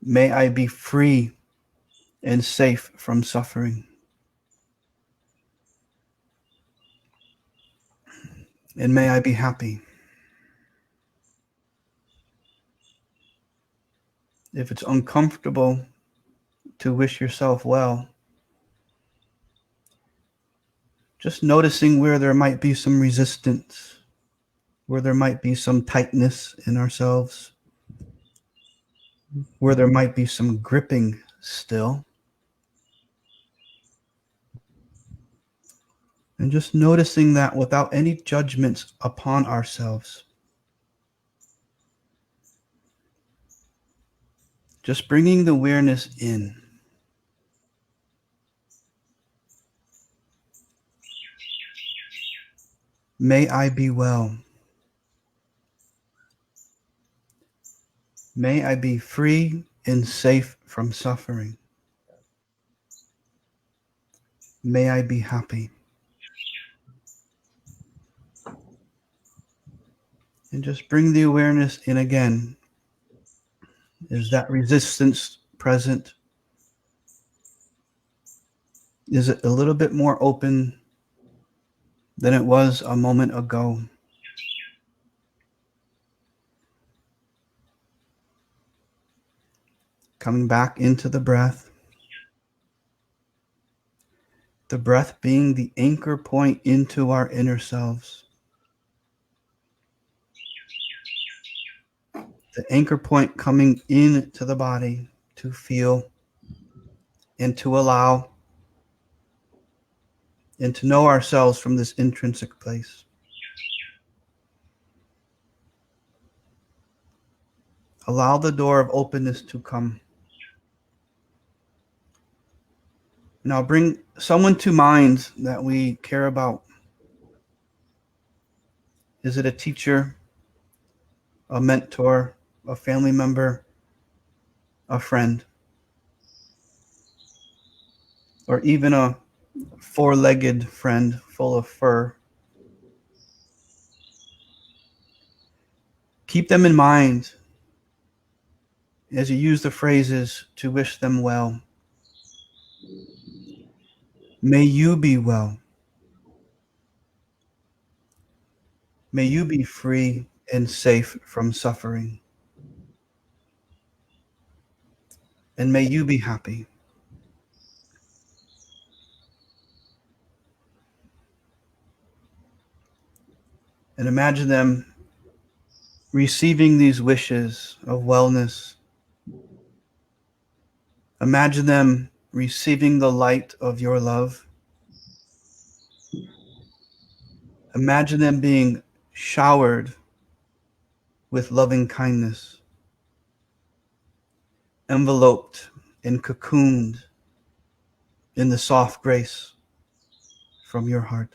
May I be free and safe from suffering. And may I be happy. If it's uncomfortable to wish yourself well, just noticing where there might be some resistance, where there might be some tightness in ourselves, where there might be some gripping still. And just noticing that without any judgments upon ourselves. Just bringing the awareness in. May I be well. May I be free and safe from suffering. May I be happy. And just bring the awareness in again. Is that resistance present? Is it a little bit more open than it was a moment ago? Coming back into the breath. The breath being the anchor point into our inner selves. The anchor point coming into the body to feel and to allow and to know ourselves from this intrinsic place. Allow the door of openness to come. Now bring someone to mind that we care about. Is it a teacher, a mentor, a family member, a friend, or even a four-legged friend full of fur? Keep them in mind as you use the phrases to wish them well. May you be well. May you be free and safe from suffering. And may you be happy. And imagine them receiving these wishes of wellness. Imagine them receiving the light of your love. Imagine them being showered with loving kindness, enveloped and cocooned in the soft grace from your heart.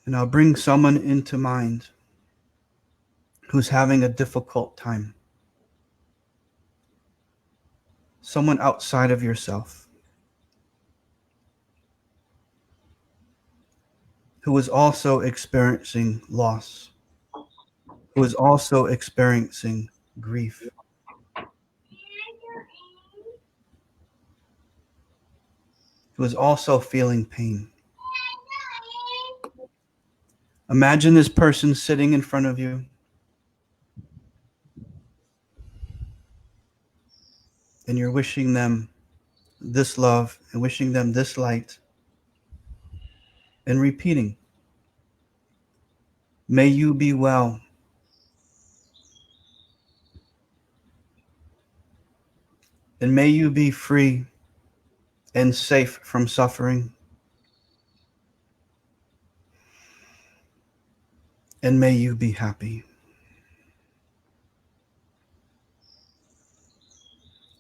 And I'll bring someone into mind who's having a difficult time. Someone outside of yourself who is also experiencing loss, who is also experiencing grief. Who is also feeling pain. Imagine this person sitting in front of you, and you're wishing them this love and wishing them this light, and repeating, may you be well. And may you be free and safe from suffering. And may you be happy.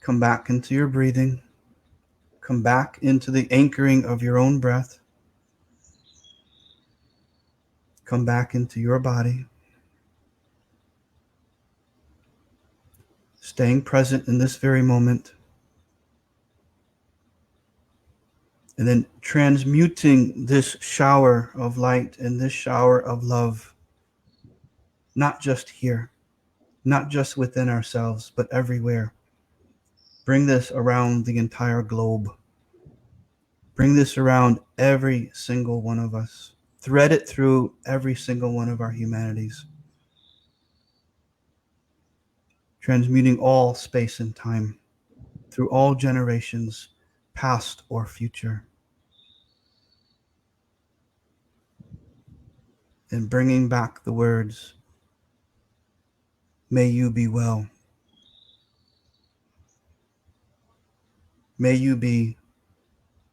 Come back into your breathing. Come back into the anchoring of your own breath. Come back into your body. Staying present in this very moment. And then transmuting this shower of light and this shower of love, not just here, not just within ourselves, but everywhere. Bring this around the entire globe. Bring this around every single one of us. Thread it through every single one of our humanities. Transmuting all space and time through all generations, past or future. And bringing back the words, may you be well. May you be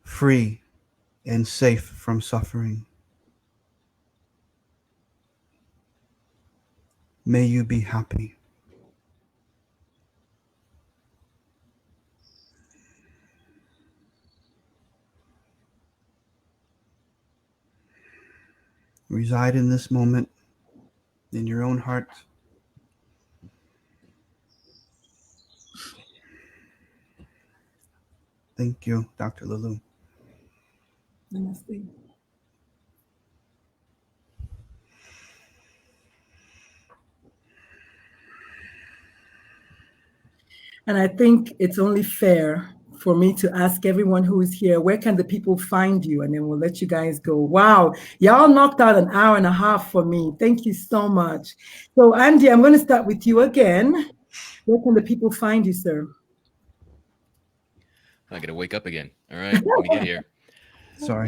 free and safe from suffering. May you be happy. Reside in this moment, in your own heart. Thank you, Dr. Lulu. Namaste. And I think it's only fair for me to ask everyone who is here, where can the people find you? And then we'll let you guys go. Wow, y'all knocked out an hour and a half for me. Thank you so much. So Andy, I'm going to start with you again. Where can the people find you, sir? I got to wake up again. All right, let me get here. Sorry.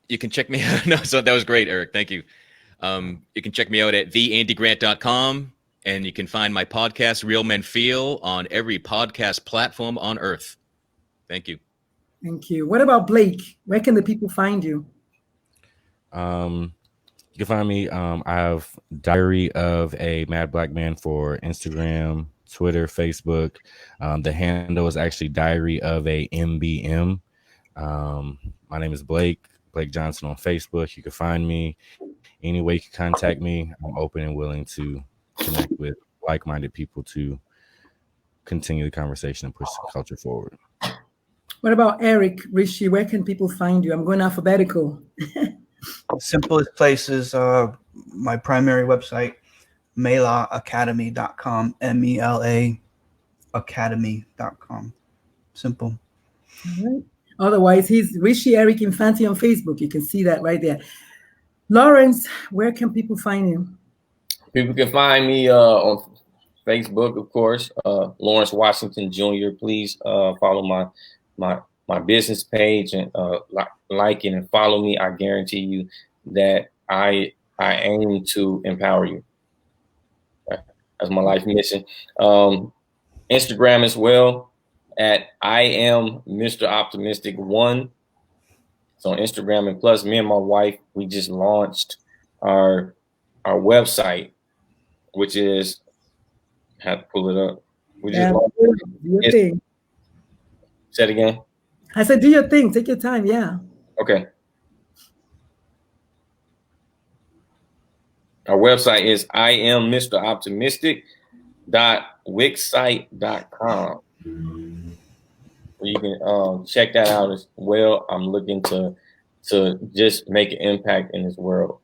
You can check me out. No, so that was great, Eric. Thank you. You can check me out at theandygrant.com, and you can find my podcast, Real Men Feel, on every podcast platform on earth. Thank you. Thank you. What about Blake? Where can the people find you? You can find me. I have Diary of a Mad Black Man for Instagram, Twitter, Facebook. The handle is actually Diary of a MBM. My name is Blake Johnson on Facebook. You can find me any way you can contact me. I'm open and willing to connect with like-minded people to continue the conversation and push the culture forward. What about Eric Rishi? Where can people find you? I'm going alphabetical. Simplest place is my primary website, melaacademy.com, MELA academy.com. Simple. All right. Otherwise, he's Rishi Eric Infanti on Facebook. You can see that right there. Lawrence, where can people find you? People can find me on Facebook, of course, Lawrence Washington Jr. Please follow my business page and like it and follow me. I guarantee you that I aim to empower you. That's my life mission. Instagram as well at I am Mr. Optimistic 1. So on Instagram, and plus me and my wife, we just launched our website, which is, have to pull it up. We just launched do your thing. Say it again. I said, do your thing. Take your time. Yeah. Okay. Our website is IamMrOptimistic.wixsite.com. You can check that out as well. I'm looking to just make an impact in this world.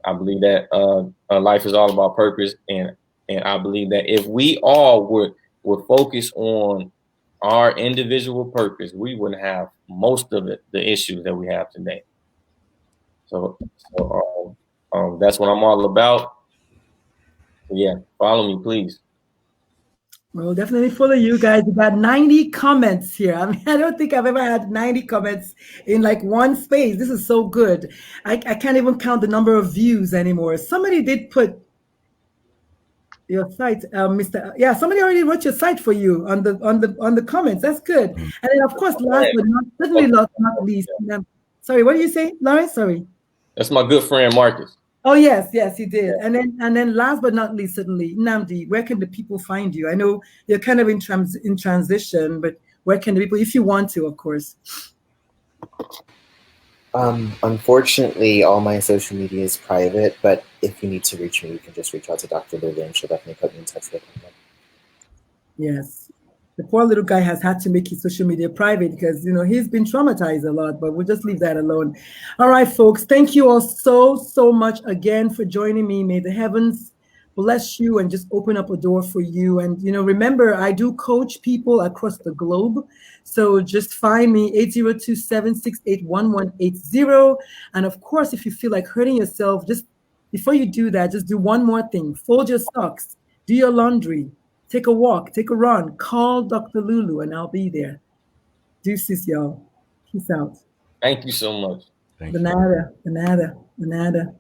I believe that life is all about purpose, and I believe that if we all would focus on our individual purpose, we wouldn't have most of the issues that we have today. So that's what I'm all about. Yeah, follow me, please. We'll definitely follow you guys. We got 90 comments here. I mean, I don't think I've ever had 90 comments in like one space. This is so good. I can't even count the number of views anymore. Somebody did put Your site, Mr. Yeah, somebody already wrote your site for you on the comments. That's good. And then, of course, last but not certainly not least. Sorry, what do you say, Lawrence? Sorry. That's my good friend Marcus. Oh yes, he did. Yeah. And then last but not least, certainly, Nnamdi, where can the people find you? I know you're kind of in transition, but where can the people, if you want to, of course. Unfortunately, all my social media is private, but if you need to reach me, you can just reach out to Dr. Lulu and she'll definitely put me in touch with him. Yes. The poor little guy has had to make his social media private because, he's been traumatized a lot, but we'll just leave that alone. All right, folks. Thank you all so much again for joining me. May the heavens bless you and just open up a door for you. And, remember, I do coach people across the globe. So just find me 802-768-1180. And of course, if you feel like hurting yourself, just before you do that, just do one more thing. Fold your socks, do your laundry, take a walk, take a run, call Dr. Lulu, and I'll be there. Deuces, y'all. Peace out. Thank you so much. Thank you. De nada.